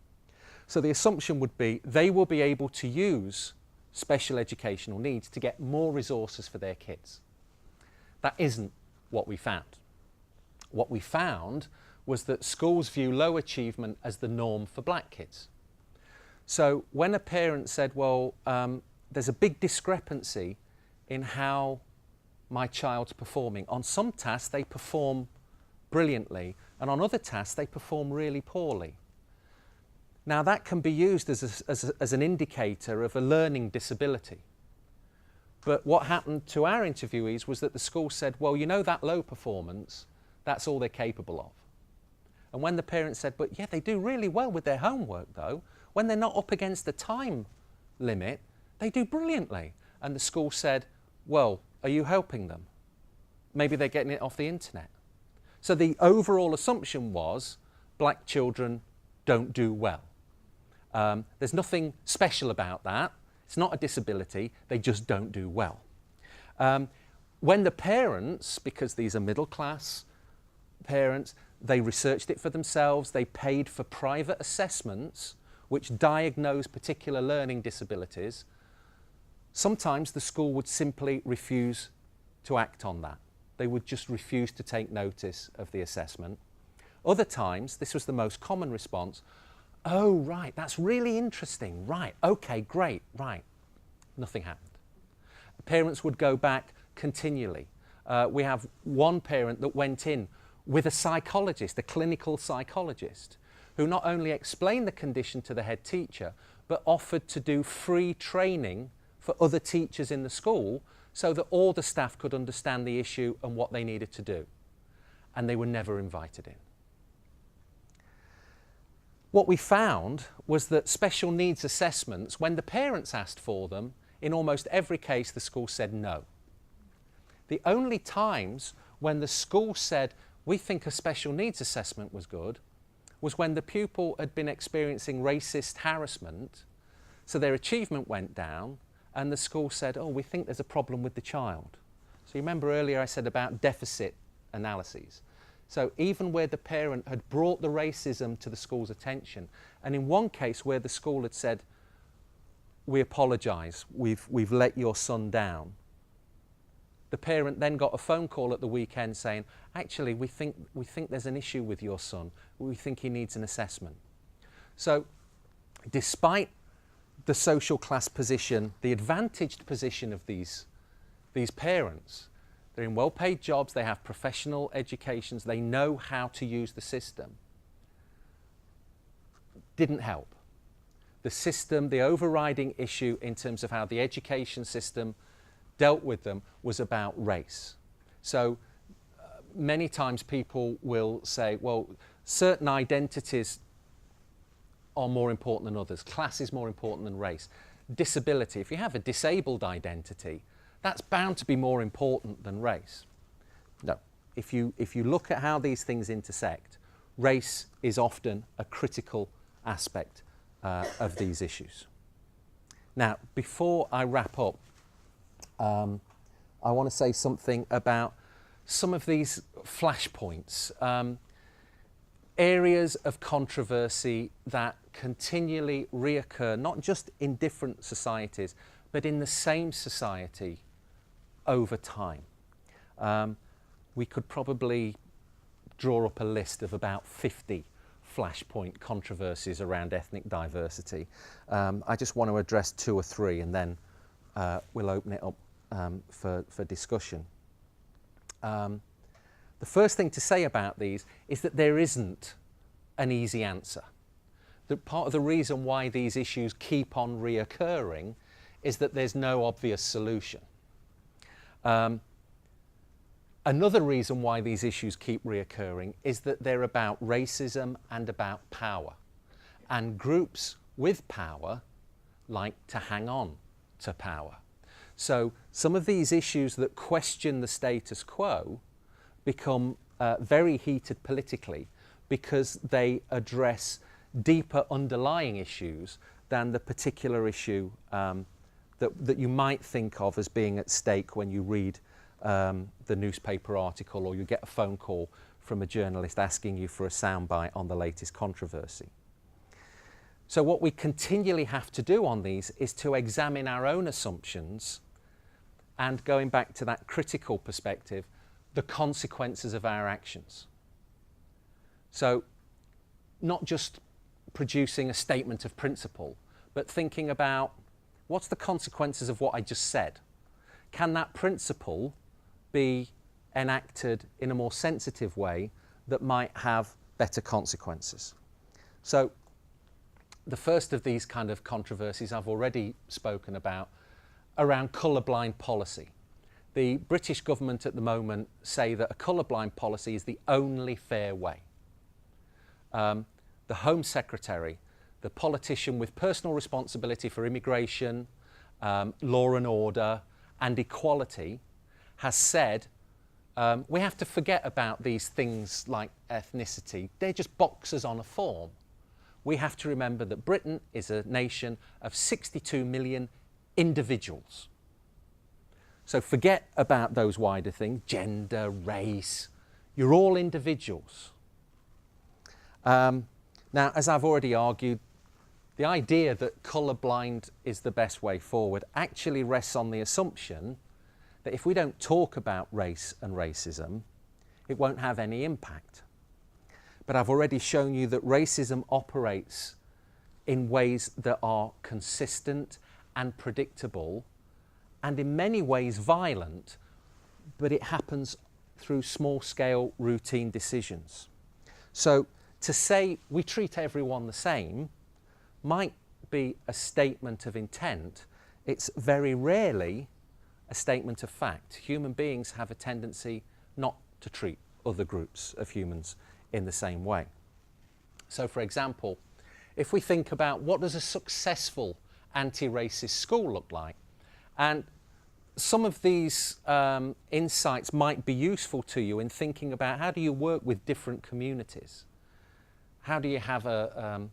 So the assumption would be they will be able to use special educational needs to get more resources for their kids. That isn't what we found. What we found was that schools view low achievement as the norm for black kids. So when a parent said, well, there's a big discrepancy in how my child's performing. On some tasks they perform brilliantly, and on other tasks they perform really poorly. Now that can be used as an indicator of a learning disability. But what happened to our interviewees was that the school said, well, you know, that low performance, that's all they're capable of. And when the parents said, but yeah, they do really well with their homework though, when they're not up against the time limit, they do brilliantly. And the school said, well, are you helping them? Maybe they're getting it off the internet. So the overall assumption was black children don't do well. There's nothing special about that. It's not a disability, they just don't do well. When the parents, because these are middle class parents, they researched it for themselves, they paid for private assessments which diagnose particular learning disabilities, sometimes the school would simply refuse to act on that. They would just refuse to take notice of the assessment. Other times, this was the most common response, oh, right, that's really interesting, right, okay, great, right. Nothing happened. Parents would go back continually. We have one parent that went in with a psychologist, a clinical psychologist, who not only explained the condition to the head teacher, but offered to do free training for other teachers in the school so that all the staff could understand the issue and what they needed to do. And they were never invited in. What we found was that special needs assessments, when the parents asked for them, in almost every case the school said no. The only times when the school said, we think a special needs assessment was good, was when the pupil had been experiencing racist harassment, so their achievement went down, and the school said, oh, we think there's a problem with the child. So you remember earlier I said about deficit analyses. So even where the parent had brought the racism to the school's attention, and in one case where the school had said, we apologise, we've let your son down, the parent then got a phone call at the weekend saying, actually, we think there's an issue with your son. We think he needs an assessment. So despite the social class position, the advantaged position of these parents, they're in well-paid jobs, they have professional educations, they know how to use the system, didn't help. The system, the overriding issue in terms of how the education system dealt with them was about race. So many times people will say, well, certain identities are more important than others. Class is more important than race. Disability, if you have a disabled identity, that's bound to be more important than race. No, if you look at how these things intersect, race is often a critical aspect of these issues. Now, before I wrap up, I want to say something about some of these flashpoints, areas of controversy that continually reoccur, not just in different societies, but in the same society over time. We could probably draw up a list of about 50 flashpoint controversies around ethnic diversity. I just want to address 2 or 3 and then we'll open it up for discussion. The first thing to say about these is that there isn't an easy answer. That part of the reason why these issues keep on reoccurring is that there's no obvious solution. Another reason why these issues keep reoccurring is that they're about racism and about power. And groups with power like to hang on to power. So some of these issues that question the status quo become very heated politically because they address deeper underlying issues than the particular issue that you might think of as being at stake when you read the newspaper article or you get a phone call from a journalist asking you for a soundbite on the latest controversy. So what we continually have to do on these is to examine our own assumptions and, going back to that critical perspective, the consequences of our actions. So not just producing a statement of principle, but thinking about what's the consequences of what I just said. Can that principle be enacted in a more sensitive way that might have better consequences? So the first of these kind of controversies I've already spoken about, around colourblind policy. The British government at the moment say that a colourblind policy is the only fair way. The Home Secretary, the politician with personal responsibility for immigration, law and order and equality, has said we have to forget about these things like ethnicity. They're just boxes on a form. We have to remember that Britain is a nation of 62 million individuals. So forget about those wider things, gender, race. You're all individuals. Now, as I've already argued, the idea that colourblind is the best way forward actually rests on the assumption that if we don't talk about race and racism, it won't have any impact. But I've already shown you that racism operates in ways that are consistent and predictable and in many ways violent, but it happens through small-scale routine decisions. So to say we treat everyone the same might be a statement of intent. It's very rarely a statement of fact. Human beings have a tendency not to treat other groups of humans in the same way. So, for example, if we think about what does a successful anti-racist school look like, and some of these insights might be useful to you in thinking about how do you work with different communities. How do you have a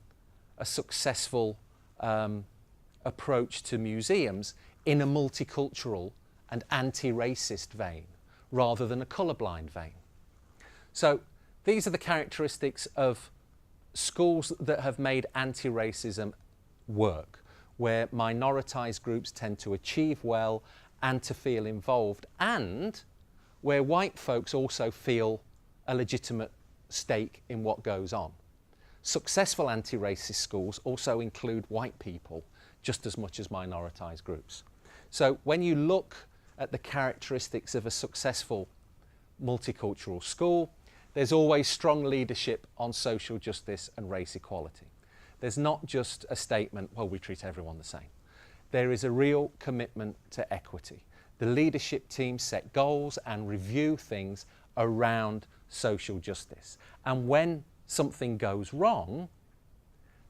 successful approach to museums in a multicultural and anti-racist vein rather than a colourblind vein? So these are the characteristics of schools that have made anti-racism work, where minoritised groups tend to achieve well and to feel involved, and where white folks also feel a legitimate stake in what goes on. Successful anti-racist schools also include white people just as much as minoritised groups. So when you look at the characteristics of a successful multicultural school, there's always strong leadership on social justice and race equality. There's not just a statement, well, we treat everyone the same. There is a real commitment to equity. The leadership team set goals and review things around social justice. And when something goes wrong,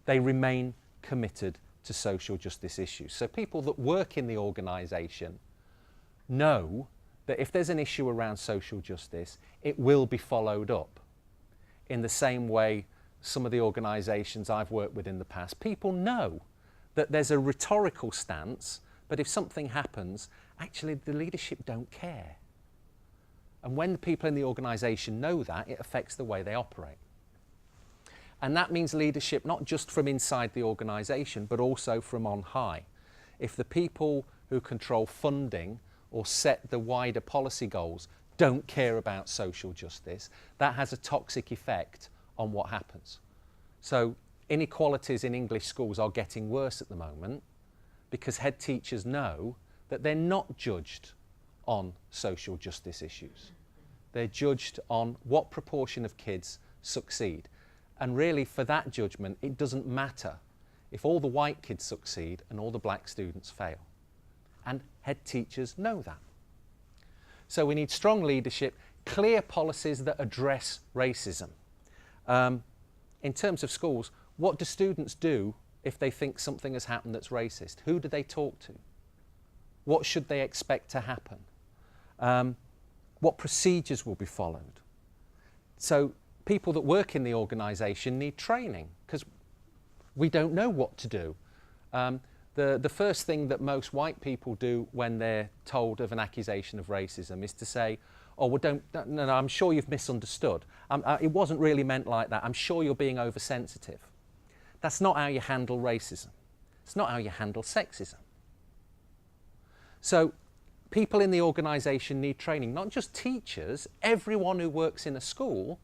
they remain committed to social justice issues. So people that work in the organisation know that if there's an issue around social justice, it will be followed up. In the same way, some of the organisations I've worked with in the past, people know that there's a rhetorical stance, but if something happens, actually the leadership don't care. And when the people in the organisation know that, it affects the way they operate. And that means leadership not just from inside the organisation, but also from on high. If the people who control funding or set the wider policy goals don't care about social justice, that has a toxic effect on what happens. So inequalities in English schools are getting worse at the moment because head teachers know that they're not judged on social justice issues. They're judged on what proportion of kids succeed. And really, for that judgment, it doesn't matter if all the white kids succeed and all the black students fail. And head teachers know that. So we need strong leadership, clear policies that address racism. In terms of schools, what do students do if they think something has happened that's racist? Who do they talk to? What should they expect to happen? What procedures will be followed? So people that work in the organisation need training because we don't know what to do. The first thing that most white people do when they're told of an accusation of racism is to say, oh, well, no, I'm sure you've misunderstood. It wasn't really meant like that. I'm sure you're being oversensitive. That's not how you handle racism. It's not how you handle sexism. So people in the organisation need training, not just teachers, everyone who works in a school,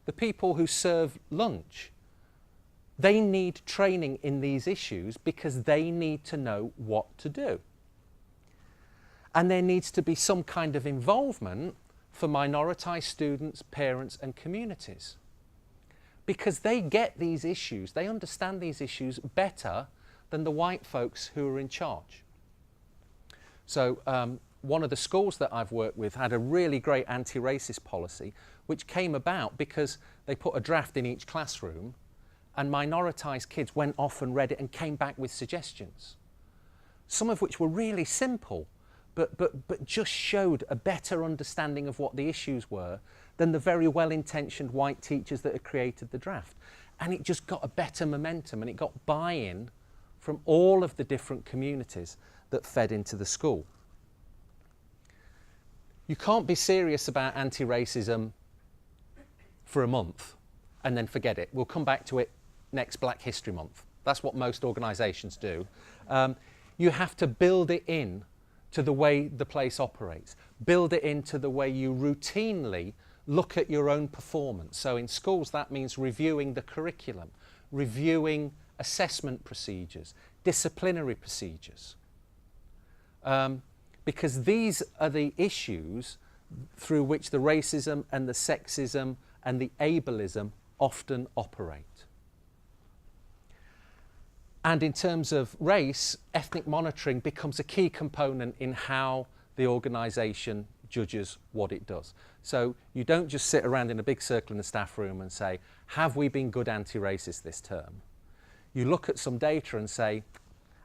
the people who serve lunch, they need training in these issues because they need to know what to do. And there needs to be some kind of involvement for minoritised students, parents and communities. Because they get these issues, they understand these issues better than the white folks who are in charge. So one of the schools that I've worked with had a really great anti-racist policy which came about because they put a draft in each classroom and minoritised kids went off and read it and came back with suggestions. Some of which were really simple, but just showed a better understanding of what the issues were than the very well-intentioned white teachers that had created the draft. And it just got a better momentum and it got buy-in from all of the different communities that fed into the school. You can't be serious about anti-racism for a month and then forget it. We'll come back to it next Black History Month. That's what most organisations do. You have to build it in to the way the place operates. Build it into the way you routinely look at your own performance. So in schools that means reviewing the curriculum, reviewing assessment procedures, disciplinary procedures. Because these are the issues through which the racism and the sexism and the ableism often operate. And in terms of race, ethnic monitoring becomes a key component in how the organisation judges what it does. So you don't just sit around in a big circle in the staff room and say, have we been good anti-racists this term? You look at some data and say,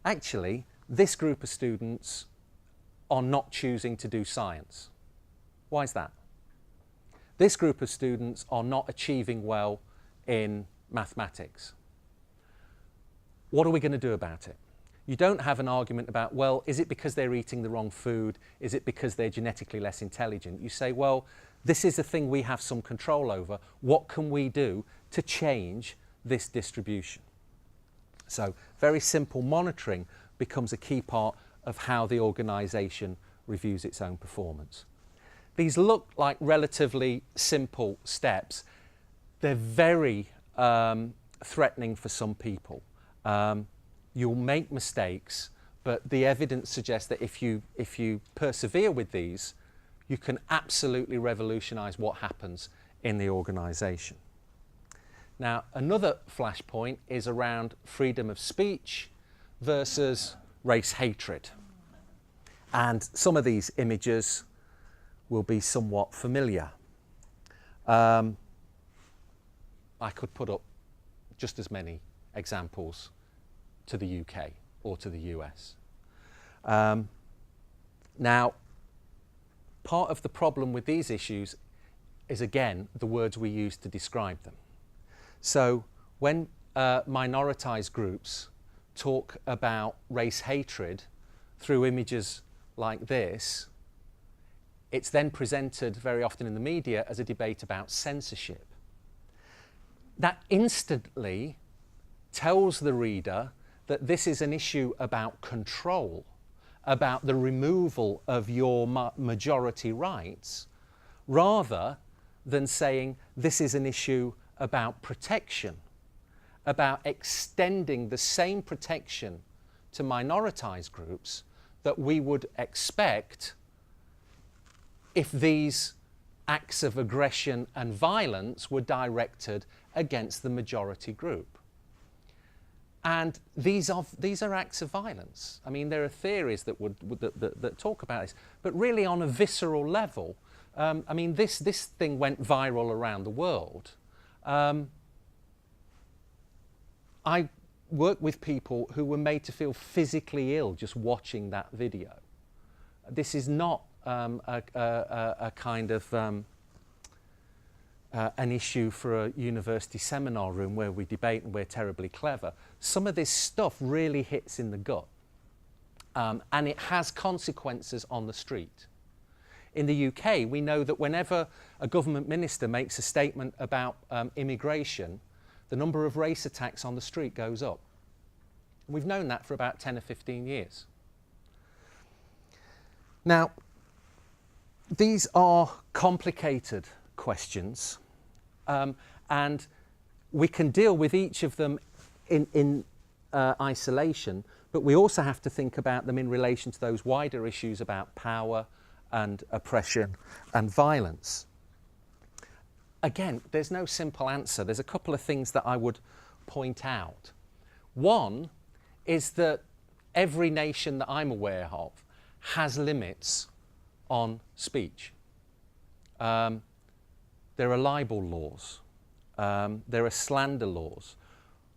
actually, this group of students are not choosing to do science. Why is that? This group of students are not achieving well in mathematics. What are we going to do about it? You don't have an argument about, well, is it because they're eating the wrong food? Is it because they're genetically less intelligent? You say, well, this is a thing we have some control over. What can we do to change this distribution? So very simple monitoring becomes a key part of how the organisation reviews its own performance. These look like relatively simple steps. They're very threatening for some people. You'll make mistakes, but the evidence suggests that if you persevere with these, you can absolutely revolutionise what happens in the organisation. Now, another flashpoint is around freedom of speech versus race hatred. And some of these images will be somewhat familiar. I could put up just as many examples to the UK or to the US. Now, part of the problem with these issues is, again, the words we use to describe them. So when minoritized groups talk about race hatred through images like this, it's then presented very often in the media as a debate about censorship. That instantly tells the reader that this is an issue about control, about the removal of your majority rights, rather than saying this is an issue about protection, about extending the same protection to minoritized groups that we would expect if these acts of aggression and violence were directed against the majority group. And these are acts of violence. I mean, there are theories that talk about this, but really on a visceral level, I mean, this thing went viral around the world. I worked with people who were made to feel physically ill just watching that video. This is not a kind of an issue for a university seminar room where we debate and we're terribly clever. Some of this stuff really hits in the gut, and it has consequences on the street. In the UK, we know that whenever a government minister makes a statement about immigration, the number of race attacks on the street goes up. We've known that for about 10 or 15 years. Now, these are complicated questions, and we can deal with each of them in isolation, but we also have to think about them in relation to those wider issues about power and oppression and violence. Again, there's no simple answer. There's a couple of things that I would point out. One is that every nation that I'm aware of has limits on speech. There are libel laws. There are slander laws.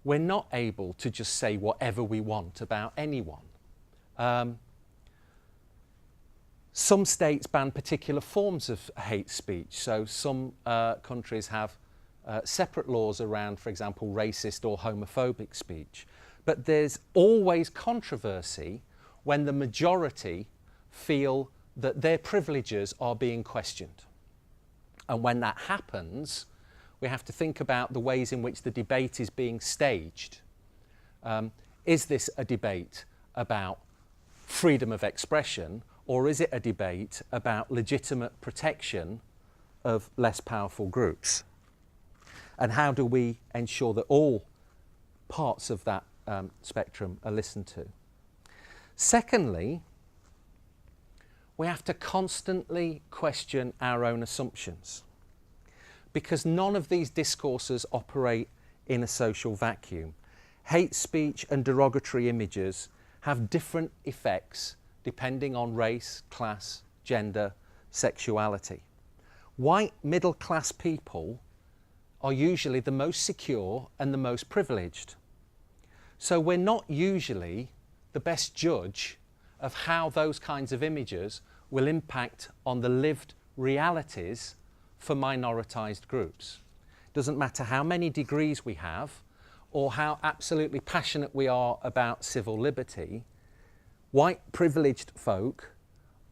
We're not able to just say whatever we want about anyone. Some states ban particular forms of hate speech. So some countries have separate laws around, for example, racist or homophobic speech. But there's always controversy when the majority feel that their privileges are being questioned. And when that happens, we have to think about the ways in which the debate is being staged. Is this a debate about freedom of expression, or is it a debate about legitimate protection of less powerful groups? And how do we ensure that all parts of that spectrum are listened to? Secondly, we have to constantly question our own assumptions, because none of these discourses operate in a social vacuum. hate speech and derogatory images have different effects depending on race, class, gender, sexuality. White middle-class people are usually the most secure and the most privileged. So we're not usually the best judge of how those kinds of images will impact on the lived realities for minoritized groups. Doesn't matter how many degrees we have or how absolutely passionate we are about civil liberty, white privileged folk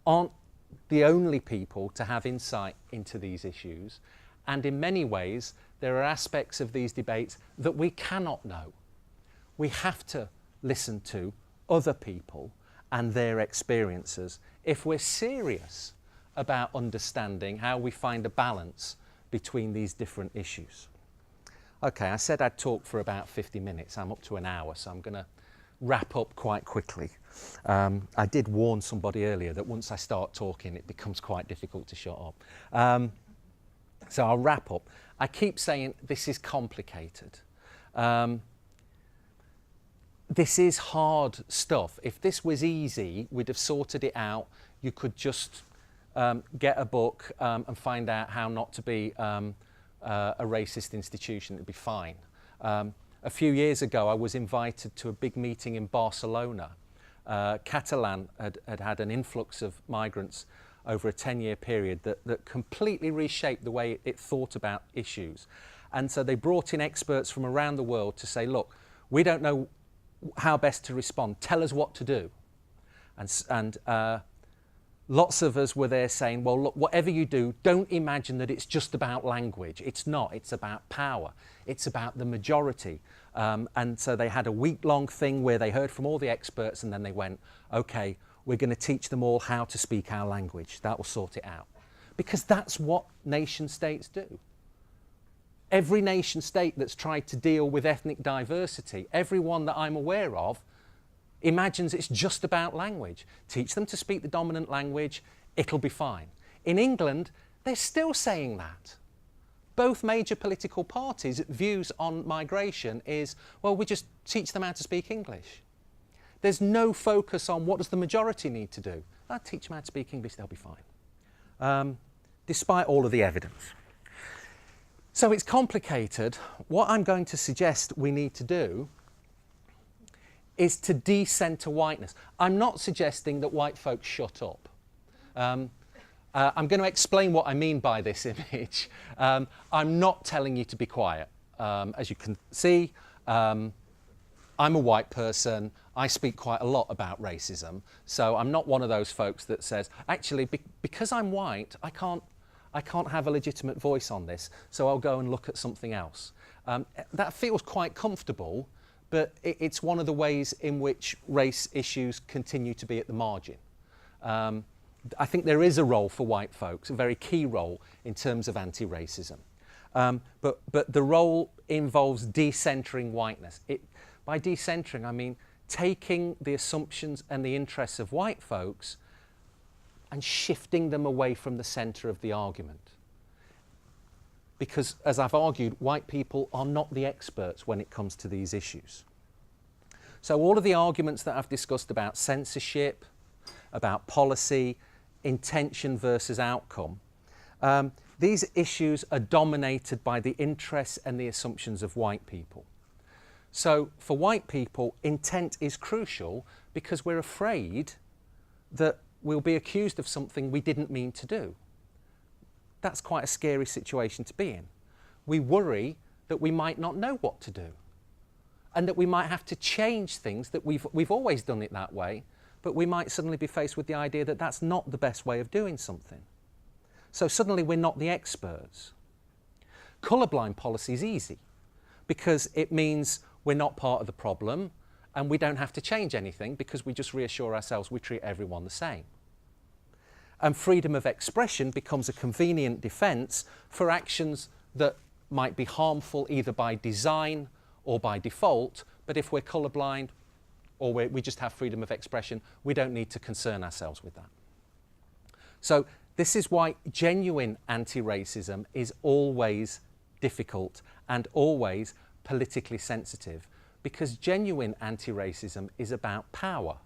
aren't the only people to have insight into these issues, and in many ways there are aspects of these debates that we cannot know. We have to listen to other people and their experiences if we're serious about understanding how we find a balance between these different issues. Okay, I said I'd talk for about 50 minutes. I'm up to an hour, so I'm going to wrap up quite quickly. I did warn somebody earlier that once I start talking, it becomes quite difficult to shut up. So I'll wrap up. I keep saying this is complicated. This is hard stuff. If this was easy, we'd have sorted it out. You could just get a book and find out how not to be a racist institution. It'd be fine. A few years ago, I was invited to a big meeting in Barcelona. Catalan had an influx of migrants over a 10-year period that completely reshaped the way it thought about issues. And so they brought in experts from around the world to say, look, we don't know how best to respond. Tell us what to do. And lots of us were there saying, well, look, whatever you do, don't imagine that it's just about language. It's not. It's about power. It's about the majority. And so they had a week-long thing where they heard from all the experts, and then they went, okay, we're going to teach them all how to speak our language. That will sort it out. Because that's what nation states do. Every nation state that's tried to deal with ethnic diversity, every one that I'm aware of, imagines it's just about language. Teach them to speak the dominant language, it'll be fine. In England, they're still saying that. Both major political parties' views on migration is, well, we just teach them how to speak English. There's no focus on what does the majority need to do. I'll teach them how to speak English, they'll be fine. Despite all of the evidence. So it's complicated. What I'm going to suggest we need to do is to de-centre whiteness. I'm not suggesting that white folks shut up. I'm going to explain what I mean by this image. I'm not telling you to be quiet. As you can see, I'm a white person. I speak quite a lot about racism. So I'm not one of those folks that says, actually, because I'm white, I can't have a legitimate voice on this, so I'll go and look at something else. That feels quite comfortable, but it's one of the ways in which race issues continue to be at the margin. I think there is a role for white folks, a very key role in terms of anti-racism. But the role involves decentering whiteness. By decentering, I mean taking the assumptions and the interests of white folks and shifting them away from the centre of the argument. Because, as I've argued, white people are not the experts when it comes to these issues. So all of the arguments that I've discussed about censorship, about policy, intention versus outcome, these issues are dominated by the interests and the assumptions of white people. So for white people, intent is crucial because we're afraid that we'll be accused of something we didn't mean to do. That's quite a scary situation to be in. We worry that we might not know what to do and that we might have to change things that we've always done it that way, but we might suddenly be faced with the idea that that's not the best way of doing something. So suddenly we're not the experts. Colourblind policy is easy because it means we're not part of the problem and we don't have to change anything because we just reassure ourselves we treat everyone the same. And freedom of expression becomes a convenient defence for actions that might be harmful either by design or by default, but if we're colourblind or we just have freedom of expression, we don't need to concern ourselves with that. So this is why genuine anti-racism is always difficult and always politically sensitive, because genuine anti-racism is about power.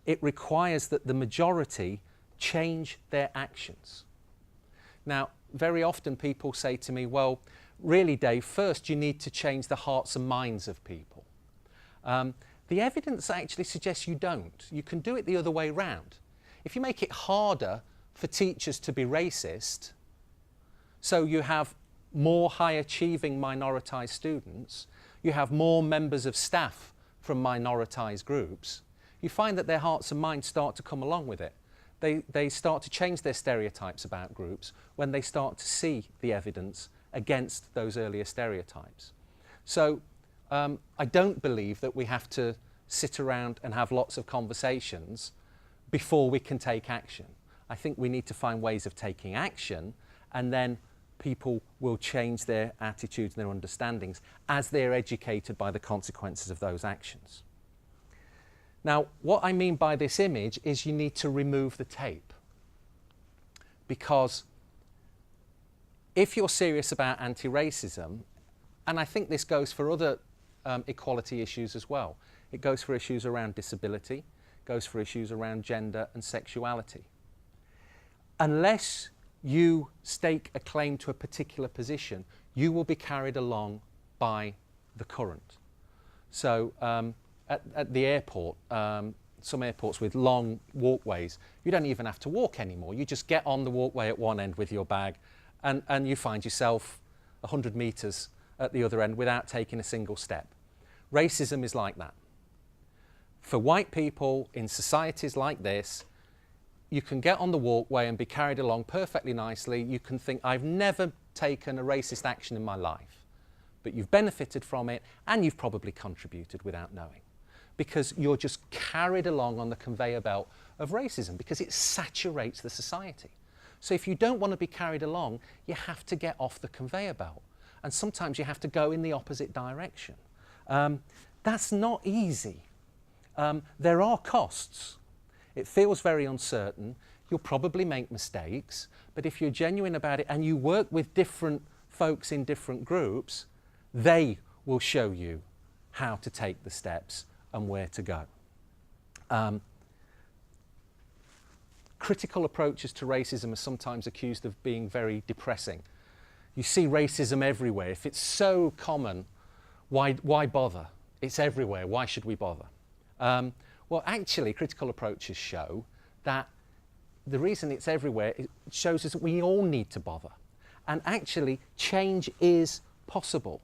It requires that the majority change their actions. Now, very often people say to me, well, really, Dave, first you need to change the hearts and minds of people. The evidence actually suggests you don't. You can do it the other way round. If you make it harder for teachers to be racist, so you have more high-achieving minoritized students, you have more members of staff from minoritized groups, you find that their hearts and minds start to come along with it. They start to change their stereotypes about groups when they start to see the evidence against those earlier stereotypes. So I don't believe that we have to sit around and have lots of conversations before we can take action. I think we need to find ways of taking action, and then people will change their attitudes and their understandings as they're educated by the consequences of those actions. Now, what I mean by this image is you need to remove the tape. Because if you're serious about anti-racism, and I think this goes for other equality issues as well, it goes for issues around disability, goes for issues around gender and sexuality. Unless you stake a claim to a particular position, you will be carried along by the current. So at the airport, some airports with long walkways, you don't even have to walk anymore. You just get on the walkway at one end with your bag and you find yourself 100 metres at the other end without taking a single step. Racism is like that. For white people in societies like this, you can get on the walkway and be carried along perfectly nicely. You can think, I've never taken a racist action in my life, but you've benefited from it and you've probably contributed without knowing, because you're just carried along on the conveyor belt of racism because it saturates the society. So if you don't want to be carried along, you have to get off the conveyor belt. And sometimes you have to go in the opposite direction. That's not easy. There are costs. It feels very uncertain. You'll probably make mistakes, but if you're genuine about it and you work with different folks in different groups, they will show you how to take the steps and where to go. Critical approaches to racism are sometimes accused of being very depressing. You see racism everywhere. If it's so common, why bother? It's everywhere. Why should we bother? Well, actually, critical approaches show that the reason it's everywhere, it shows us that we all need to bother. And actually, change is possible.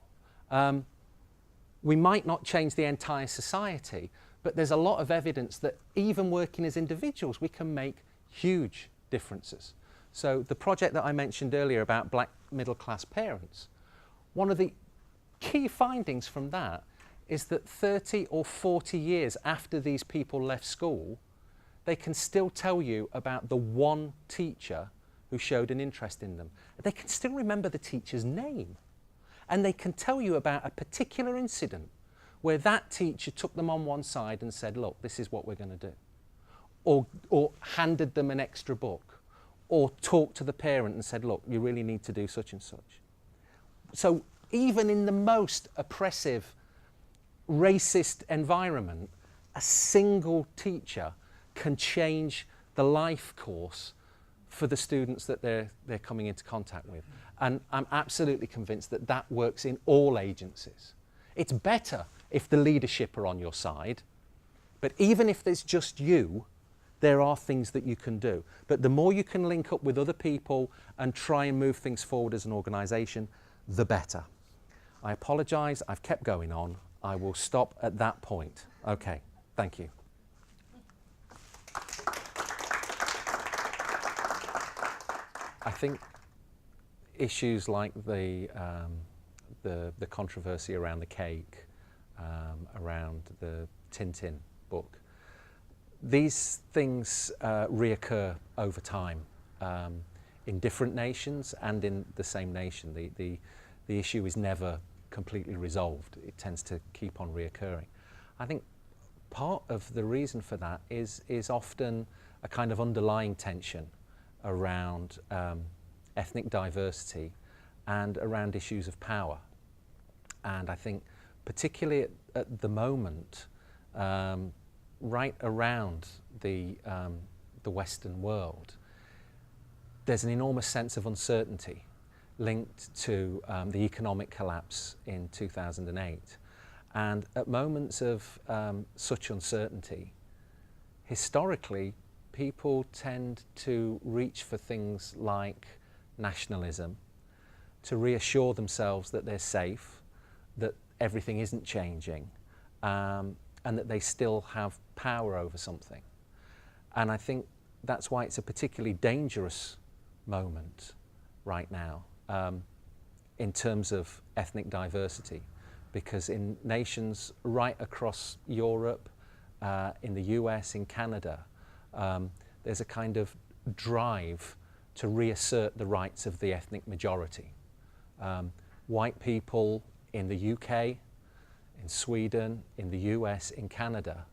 We might not change the entire society, but there's a lot of evidence that even working as individuals, we can make huge differences. So the project that I mentioned earlier about black middle-class parents, one of the key findings from that is that 30 or 40 years after these people left school, they can still tell you about the one teacher who showed an interest in them. They can still remember the teacher's name. And they can tell you about a particular incident where that teacher took them on one side and said, look, this is what we're going to do. Or handed them an extra book. Or talked to the parent and said, look, you really need to do such and such. So even in the most oppressive, racist environment, a single teacher can change the life course for the students that they're coming into contact with. And I'm absolutely convinced that that works in all agencies. It's better if the leadership are on your side, but even if there's just you, there are things that you can do. But the more you can link up with other people and try and move things forward as an organisation, the better. I apologise, I've kept going on. I will stop at that point. Okay, thank you. I think issues like the controversy around the cake, around the Tintin book, these things reoccur over time in different nations and in the same nation. The issue is never completely resolved. It tends to keep on reoccurring. I think part of the reason for that is often a kind of underlying tension around ethnic diversity and around issues of power. And I think particularly at the moment, right around the Western world, there's an enormous sense of uncertainty linked to the economic collapse in 2008. And at moments of such uncertainty, historically, people tend to reach for things like nationalism to reassure themselves that they're safe, that everything isn't changing, and that they still have power over something. And I think that's why it's a particularly dangerous moment right now in terms of ethnic diversity, because in nations right across Europe, in the US, in Canada, there's a kind of drive to reassert the rights of the ethnic majority. White people in the UK, in Sweden, in the US, in Canada,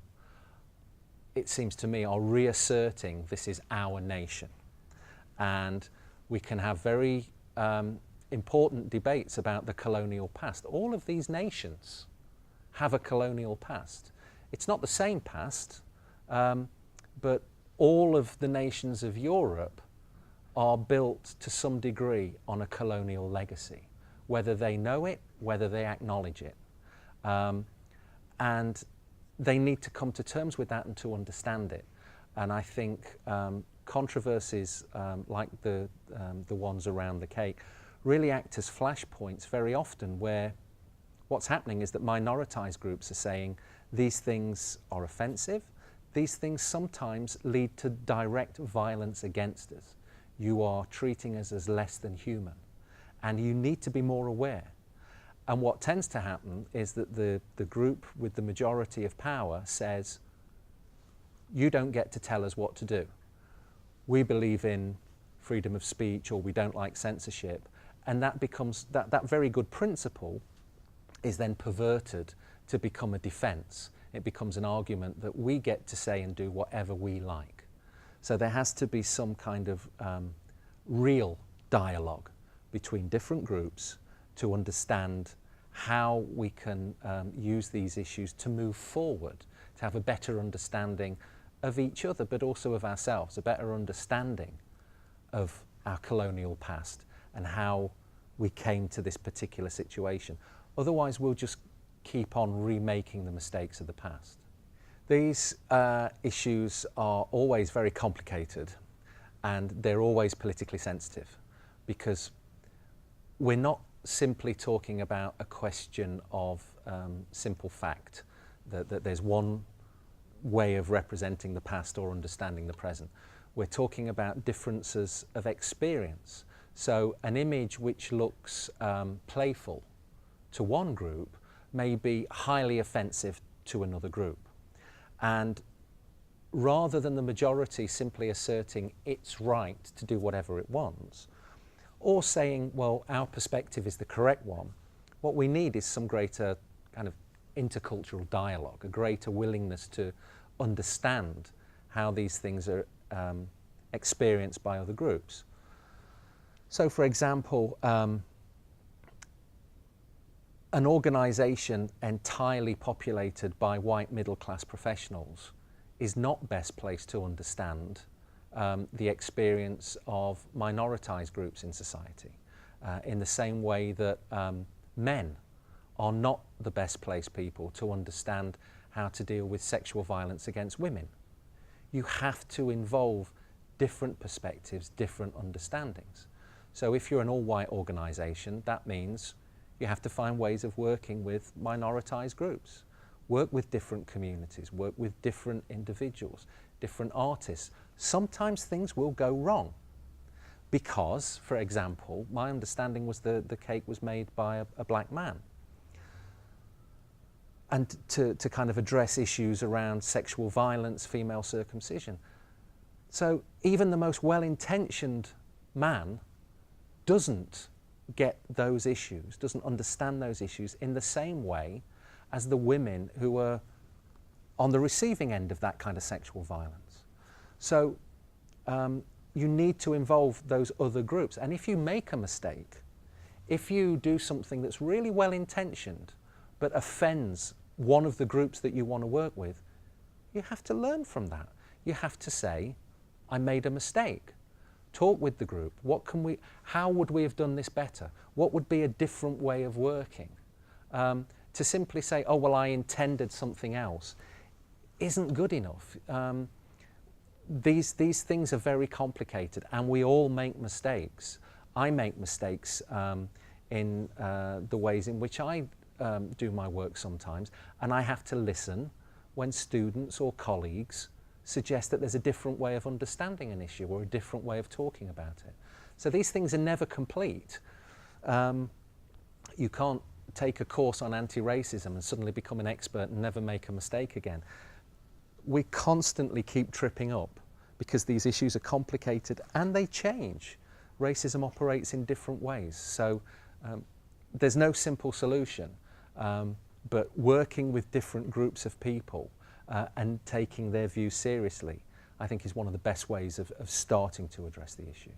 it seems to me, are reasserting this is our nation. And we can have very important debates about the colonial past. All of these nations have a colonial past. It's not the same past, but all of the nations of Europe are built to some degree on a colonial legacy, whether they know it, whether they acknowledge it. And they need to come to terms with that and to understand it. And I think controversies like the ones around the cake really act as flashpoints very often, where what's happening is that minoritized groups are saying these things are offensive, these things sometimes lead to direct violence against us. You are treating us as less than human, and you need to be more aware. And what tends to happen is that the group with the majority of power says, you don't get to tell us what to do. We believe in freedom of speech, or we don't like censorship. And that becomes, that very good principle is then perverted to become a defense. It becomes an argument that we get to say and do whatever we like. So there has to be some kind of real dialogue between different groups to understand how we can use these issues to move forward, to have a better understanding of each other, but also of ourselves, a better understanding of our colonial past and how we came to this particular situation. Otherwise, we'll just keep on remaking the mistakes of the past. These issues are always very complicated, and they're always politically sensitive, because we're not simply talking about a question of simple fact, that there's one way of representing the past or understanding the present. We're talking about differences of experience. So an image which looks playful to one group may be highly offensive to another group. And rather than the majority simply asserting its right to do whatever it wants, or saying, well, our perspective is the correct one, what we need is some greater kind of intercultural dialogue, a greater willingness to understand how these things are experienced by other groups. So, for example, an organisation entirely populated by white middle-class professionals is not best placed to understand the experience of minoritized groups in society, in the same way that men are not the best placed people to understand how to deal with sexual violence against women. You have to involve different perspectives, different understandings. So if you're an all-white organisation, that means you have to find ways of working with minoritized groups, work with different communities, work with different individuals, different artists. Sometimes things will go wrong because, for example, my understanding was the cake was made by a black man. And to kind of address issues around sexual violence, female circumcision. So even the most well-intentioned man doesn't get those issues, doesn't understand those issues in the same way as the women who are on the receiving end of that kind of sexual violence. So you need to involve those other groups. And if you make a mistake, if you do something that's really well-intentioned, but offends one of the groups that you want to work with, you have to learn from that. You have to say, I made a mistake. Talk with the group. How would we have done this better? What would be a different way of working? To simply say, oh, well, I intended something else, isn't good enough. These things are very complicated, and we all make mistakes. I make mistakes in the ways in which I do my work sometimes, and I have to listen when students or colleagues suggest that there's a different way of understanding an issue or a different way of talking about it. So these things are never complete. You can't take a course on anti-racism and suddenly become an expert and never make a mistake again. We constantly keep tripping up because these issues are complicated and they change. Racism operates in different ways. So there's no simple solution, but working with different groups of people and taking their views seriously, I think, is one of the best ways of starting to address the issue.